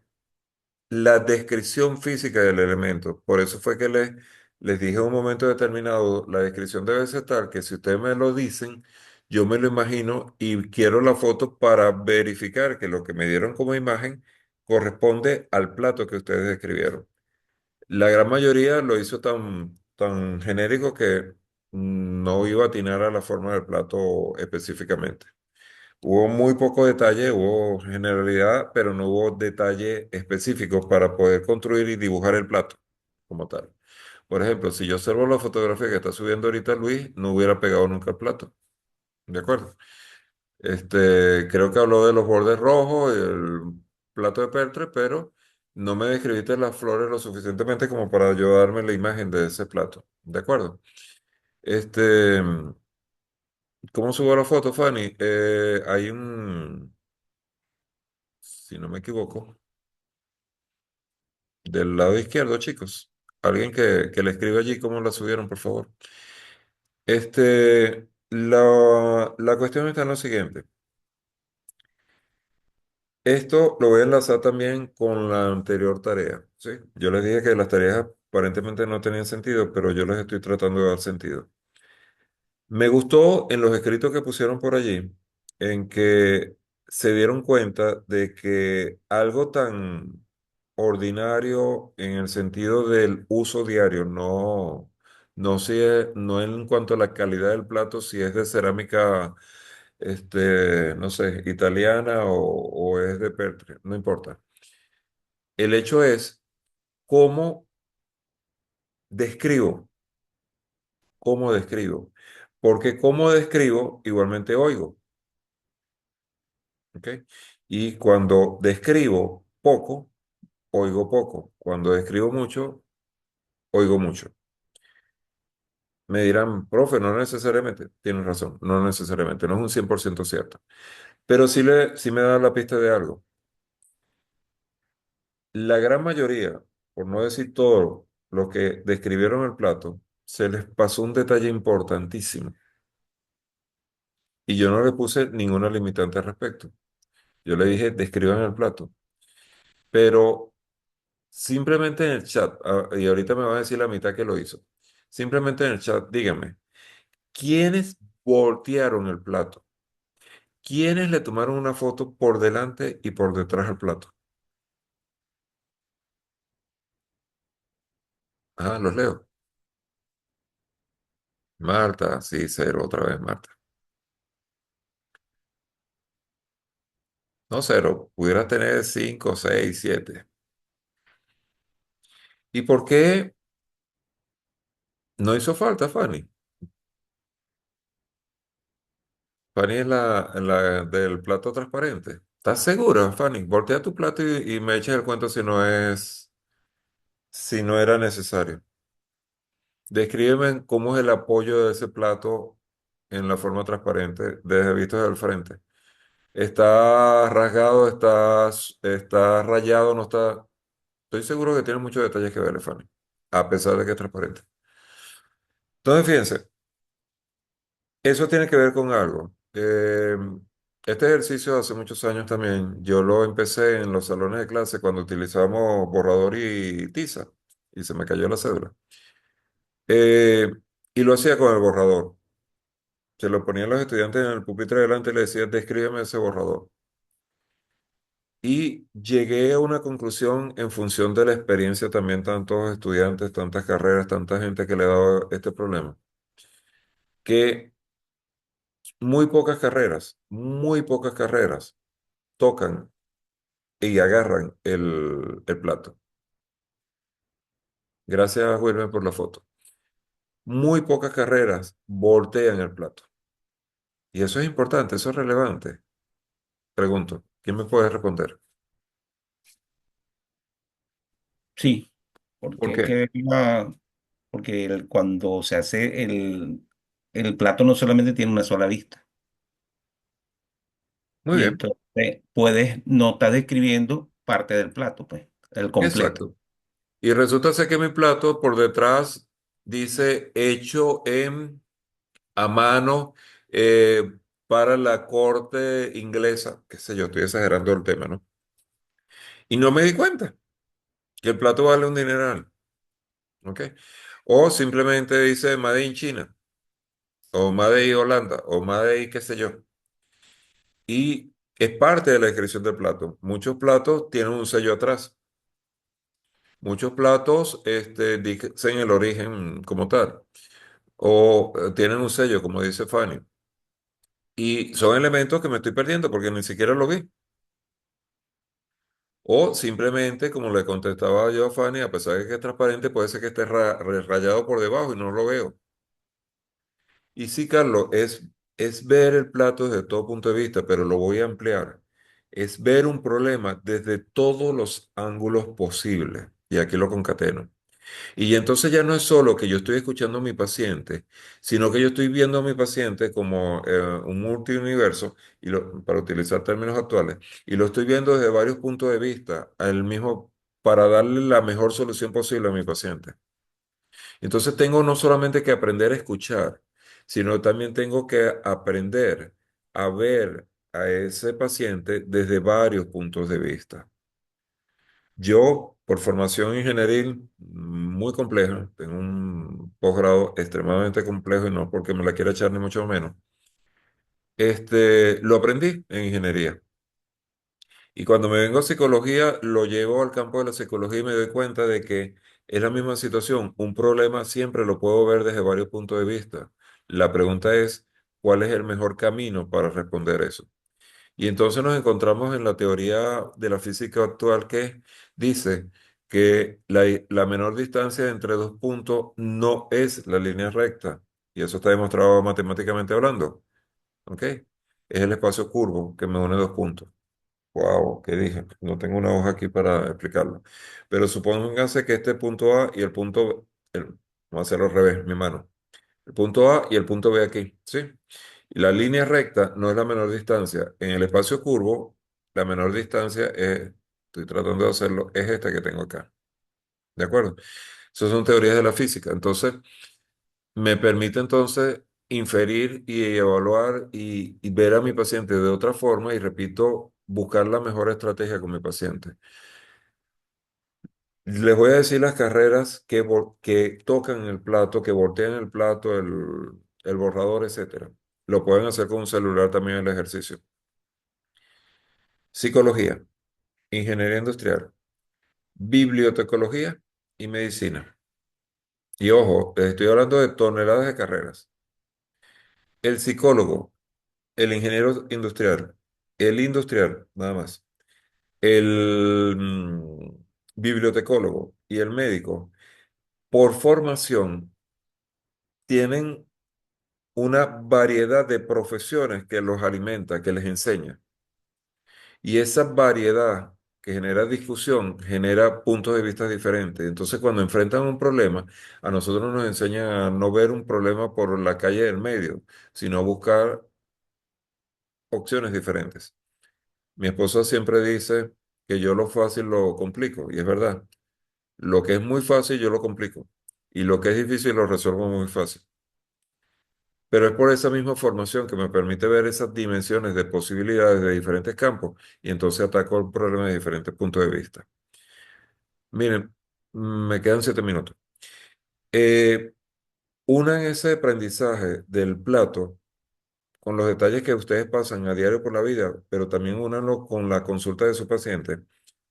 la descripción física del elemento. Por eso fue que les dije en un momento determinado, la descripción debe ser tal que si ustedes me lo dicen, yo me lo imagino y quiero la foto para verificar que lo que me dieron como imagen corresponde al plato que ustedes describieron. La gran mayoría lo hizo tan genérico que no iba a atinar a la forma del plato específicamente. Hubo muy poco detalle, hubo generalidad, pero no hubo detalle específico para poder construir y dibujar el plato como tal. Por ejemplo, si yo observo la fotografía que está subiendo ahorita Luis, no hubiera pegado nunca el plato. ¿De acuerdo? Creo que habló de los bordes rojos y el plato de Peltre, pero no me describiste las flores lo suficientemente como para yo darme la imagen de ese plato. ¿De acuerdo? Este, ¿Cómo subo la foto, Fanny? Hay si no me equivoco, del lado izquierdo, chicos. Alguien que le escriba allí cómo la subieron, por favor. La cuestión está en lo siguiente. Esto lo voy a enlazar también con la anterior tarea, ¿sí? Yo les dije que las tareas aparentemente no tenían sentido, pero yo les estoy tratando de dar sentido. Me gustó en los escritos que pusieron por allí, en que se dieron cuenta de que algo tan ordinario en el sentido del uso diario, no, no en cuanto a la calidad del plato, si es de cerámica, no sé, italiana o es de Peltre, no importa. El hecho es cómo describo, cómo describo, porque cómo describo, igualmente oigo. ¿Ok? Y cuando describo poco, oigo poco. Cuando describo mucho, oigo mucho. Me dirán, profe, no necesariamente. Tienes razón, no necesariamente, no es un 100% cierto. Pero sí me da la pista de algo. La gran mayoría, por no decir todo, los que describieron el plato, se les pasó un detalle importantísimo. Y yo no le puse ninguna limitante al respecto. Yo le dije, describan el plato. Pero simplemente en el chat, y ahorita me va a decir la mitad que lo hizo. Simplemente en el chat, díganme, ¿quiénes voltearon el plato? ¿Quiénes le tomaron una foto por delante y por detrás al plato? Ah, los leo. Marta, sí, cero, otra vez Marta. No, cero, pudieras tener 5, 6, 7. ¿Y por qué no hizo falta, Fanny? Fanny es la del plato transparente. ¿Estás segura, Fanny? Voltea tu plato y me eches el cuento si no era necesario. Descríbeme cómo es el apoyo de ese plato en la forma transparente, desde visto desde el frente. ¿Está rasgado, está rayado, no está? Estoy seguro que tiene muchos detalles que ver, Fanny, a pesar de que es transparente. Entonces, fíjense, eso tiene que ver con algo. Este ejercicio hace muchos años también, yo lo empecé en los salones de clase cuando utilizábamos borrador y tiza, y se me cayó la cédula. Eh, y lo hacía con el borrador. Se lo ponían los estudiantes en el pupitre delante y le decía, descríbeme ese borrador. Y llegué a una conclusión en función de la experiencia también, tantos estudiantes, tantas carreras, tanta gente que le ha dado este problema, que muy pocas carreras tocan y agarran el plato. Gracias, Wilmer, por la foto. Muy pocas carreras voltean el plato. Y eso es importante, eso es relevante. Pregunto, ¿quién me puede responder? Sí, ¿Por porque es qué? que porque cuando se hace el plato no solamente tiene una sola vista. Muy Y bien, entonces no estás describiendo parte del plato, pues, el completo. exacto. Y resulta ser que mi plato por detrás dice hecho a mano para la corte inglesa, qué sé yo, estoy exagerando el tema, ¿no? Y no me di cuenta que el plato vale un dineral, ¿ok? O simplemente dice Made in China, o Made in Holanda, o Made in qué sé yo. Y es parte de la descripción del plato. Muchos platos tienen un sello atrás. Muchos platos dicen el origen como tal. o tienen un sello, como dice Fanny. Y son elementos que me estoy perdiendo porque ni siquiera lo vi. O simplemente, como le contestaba yo a Fanny, a pesar de que es transparente, puede ser que esté rayado por debajo y no lo veo. Y sí, Carlos, es ver el plato desde todo punto de vista, pero lo voy a ampliar. Es ver un problema desde todos los ángulos posibles. Y aquí lo concateno. Y entonces ya no es solo que yo estoy escuchando a mi paciente, sino que yo estoy viendo a mi paciente como un multiuniverso, para utilizar términos actuales, y lo estoy viendo desde varios puntos de vista, al mismo, para darle la mejor solución posible a mi paciente. Entonces tengo no solamente que aprender a escuchar, sino también tengo que aprender a ver a ese paciente desde varios puntos de vista. Yo, por formación ingenieril muy compleja, tengo un posgrado extremadamente complejo y no porque me la quiera echar ni mucho menos, lo aprendí en ingeniería. Y cuando me vengo a psicología, lo llevo al campo de la psicología y me doy cuenta de que es la misma situación. Un problema siempre lo puedo ver desde varios puntos de vista. La pregunta es, ¿cuál es el mejor camino para responder eso? Y entonces nos encontramos en la teoría de la física actual que dice que la menor distancia entre dos puntos no es la línea recta. Y eso está demostrado matemáticamente hablando. ¿Ok? Es el espacio curvo que me une dos puntos. Wow, ¿qué dije? No tengo una hoja aquí para explicarlo. Pero supónganse que este punto A y el punto, vamos a hacerlo al revés, mi mano. El punto A y el punto B aquí, ¿sí? Y la línea recta no es la menor distancia. En el espacio curvo, la menor distancia es, estoy tratando de hacerlo, es esta que tengo acá. ¿De acuerdo? Esas son teorías de la física. Entonces, me permite entonces inferir y evaluar y ver a mi paciente de otra forma y, repito, buscar la mejor estrategia con mi paciente. Les voy a decir las carreras que tocan el plato, que voltean el plato, el borrador, etcétera. Lo pueden hacer con un celular también el ejercicio. Psicología, ingeniería industrial, bibliotecología y medicina. Y ojo, les estoy hablando de toneladas de carreras. El psicólogo, el ingeniero industrial, el industrial, nada más. El bibliotecólogo y el médico, por formación, tienen una variedad de profesiones que los alimenta, que les enseña. Y esa variedad que genera discusión genera puntos de vista diferentes. Entonces, cuando enfrentan un problema, a nosotros nos enseñan a no ver un problema por la calle del medio, sino a buscar opciones diferentes. Mi esposa siempre dice que yo lo fácil lo complico, y es verdad. Lo que es muy fácil yo lo complico, y lo que es difícil lo resuelvo muy fácil. Pero es por esa misma formación que me permite ver esas dimensiones de posibilidades de diferentes campos y entonces ataco el problema de diferentes puntos de vista. Miren, me quedan 7 minutos. Eh, Unan ese aprendizaje del plato con los detalles que ustedes pasan a diario por la vida, pero también únanlo con la consulta de su paciente,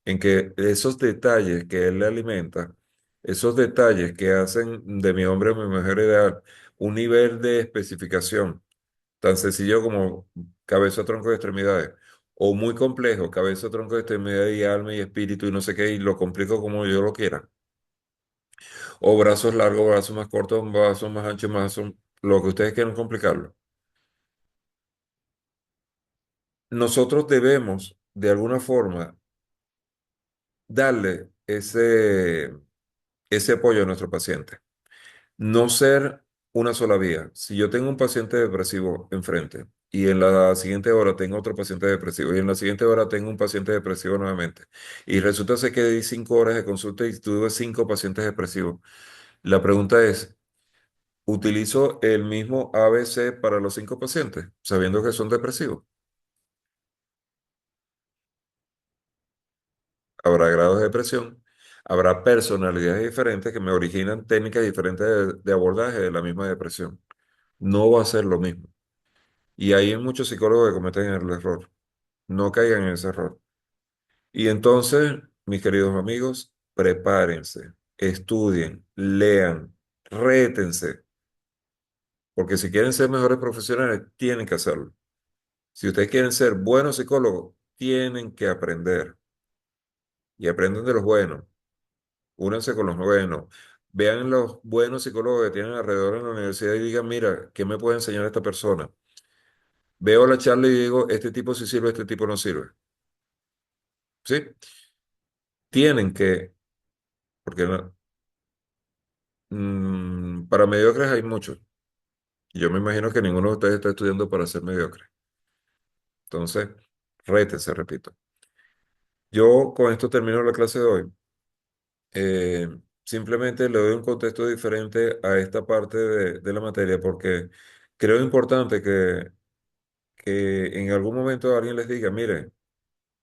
en que esos detalles que él le alimenta, esos detalles que hacen de mi hombre o mi mujer ideal un nivel de especificación tan sencillo como cabeza, tronco y extremidades, o muy complejo, cabeza, tronco y extremidades y alma y espíritu y no sé qué, y lo complico como yo lo quiera. O brazos largos, brazos más cortos, brazos más anchos, lo que ustedes quieran complicarlo. Nosotros debemos, de alguna forma, darle ese apoyo a nuestro paciente. No ser una sola vía. Si yo tengo un paciente depresivo enfrente y en la siguiente hora tengo otro paciente depresivo y en la siguiente hora tengo un paciente depresivo nuevamente y resulta ser que di 5 horas de consulta y tuve 5 pacientes depresivos. La pregunta es, ¿utilizo el mismo ABC para los 5 pacientes sabiendo que son depresivos? Habrá grados de depresión, habrá personalidades diferentes que me originan técnicas diferentes de abordaje de la misma depresión. No va a ser lo mismo. Y hay muchos psicólogos que cometen el error. No caigan en ese error. Y entonces, mis queridos amigos, prepárense, estudien, lean, rétense. porque si quieren ser mejores profesionales, tienen que hacerlo. Si ustedes quieren ser buenos psicólogos, tienen que aprender y aprenden de los buenos. Únanse con los buenos. Vean los buenos psicólogos que tienen alrededor en la universidad y digan, mira, ¿qué me puede enseñar esta persona? Veo la charla y digo, este tipo sí sirve, este tipo no sirve. ¿Sí? Tienen que, porque para mediocres hay muchos. Y yo me imagino que ninguno de ustedes está estudiando para ser mediocre. Entonces, rétense, repito. Yo con esto termino la clase de hoy. Eh, Simplemente le doy un contexto diferente a esta parte de la materia porque creo importante que en algún momento alguien les diga, mire,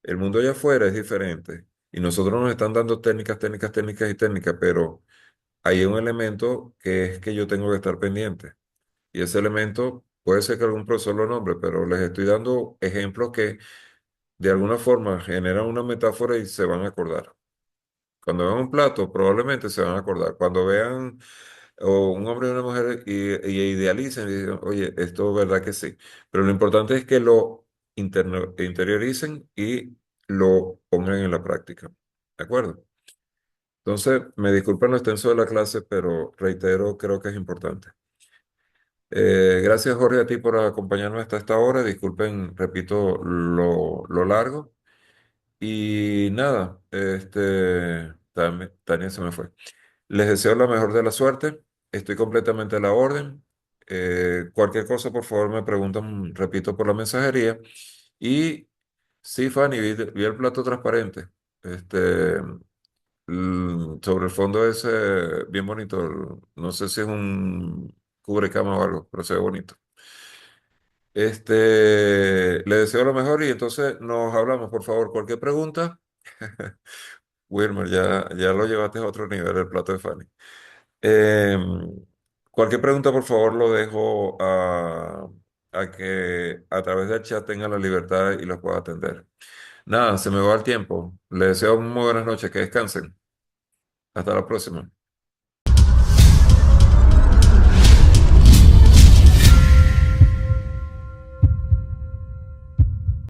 el mundo allá afuera es diferente y nosotros nos están dando técnicas, técnicas, técnicas y técnicas, pero hay un elemento que es que yo tengo que estar pendiente. Y ese elemento puede ser que algún profesor lo nombre, pero les estoy dando ejemplos que de alguna forma generan una metáfora y se van a acordar. Cuando vean un plato, probablemente se van a acordar. Cuando vean o un hombre y una mujer y idealicen y digan, oye, esto es verdad que sí. Pero lo importante es que lo interioricen y lo pongan en la práctica. ¿De acuerdo? Entonces, me disculpan lo extenso de la clase, pero reitero, creo que es importante. Gracias, Jorge, a ti por acompañarme hasta esta hora. Disculpen, repito, lo largo. Y nada, Tania se me fue. Les deseo la mejor de la suerte. Estoy completamente a la orden. Cualquier cosa, por favor, me preguntan, repito, por la mensajería. Y sí, Fanny, vi el plato transparente. Este, sobre el fondo ese, bien bonito. No sé si es un cubrecama o algo, pero se ve bonito. Le deseo lo mejor y entonces nos hablamos, por favor. Cualquier pregunta, Wilmer, ya lo llevaste a otro nivel el plato de Fanny. Cualquier pregunta, por favor, lo dejo a que a través del chat tenga la libertad y los pueda atender. Nada, se me va el tiempo. Les deseo muy buenas noches, que descansen. Hasta la próxima.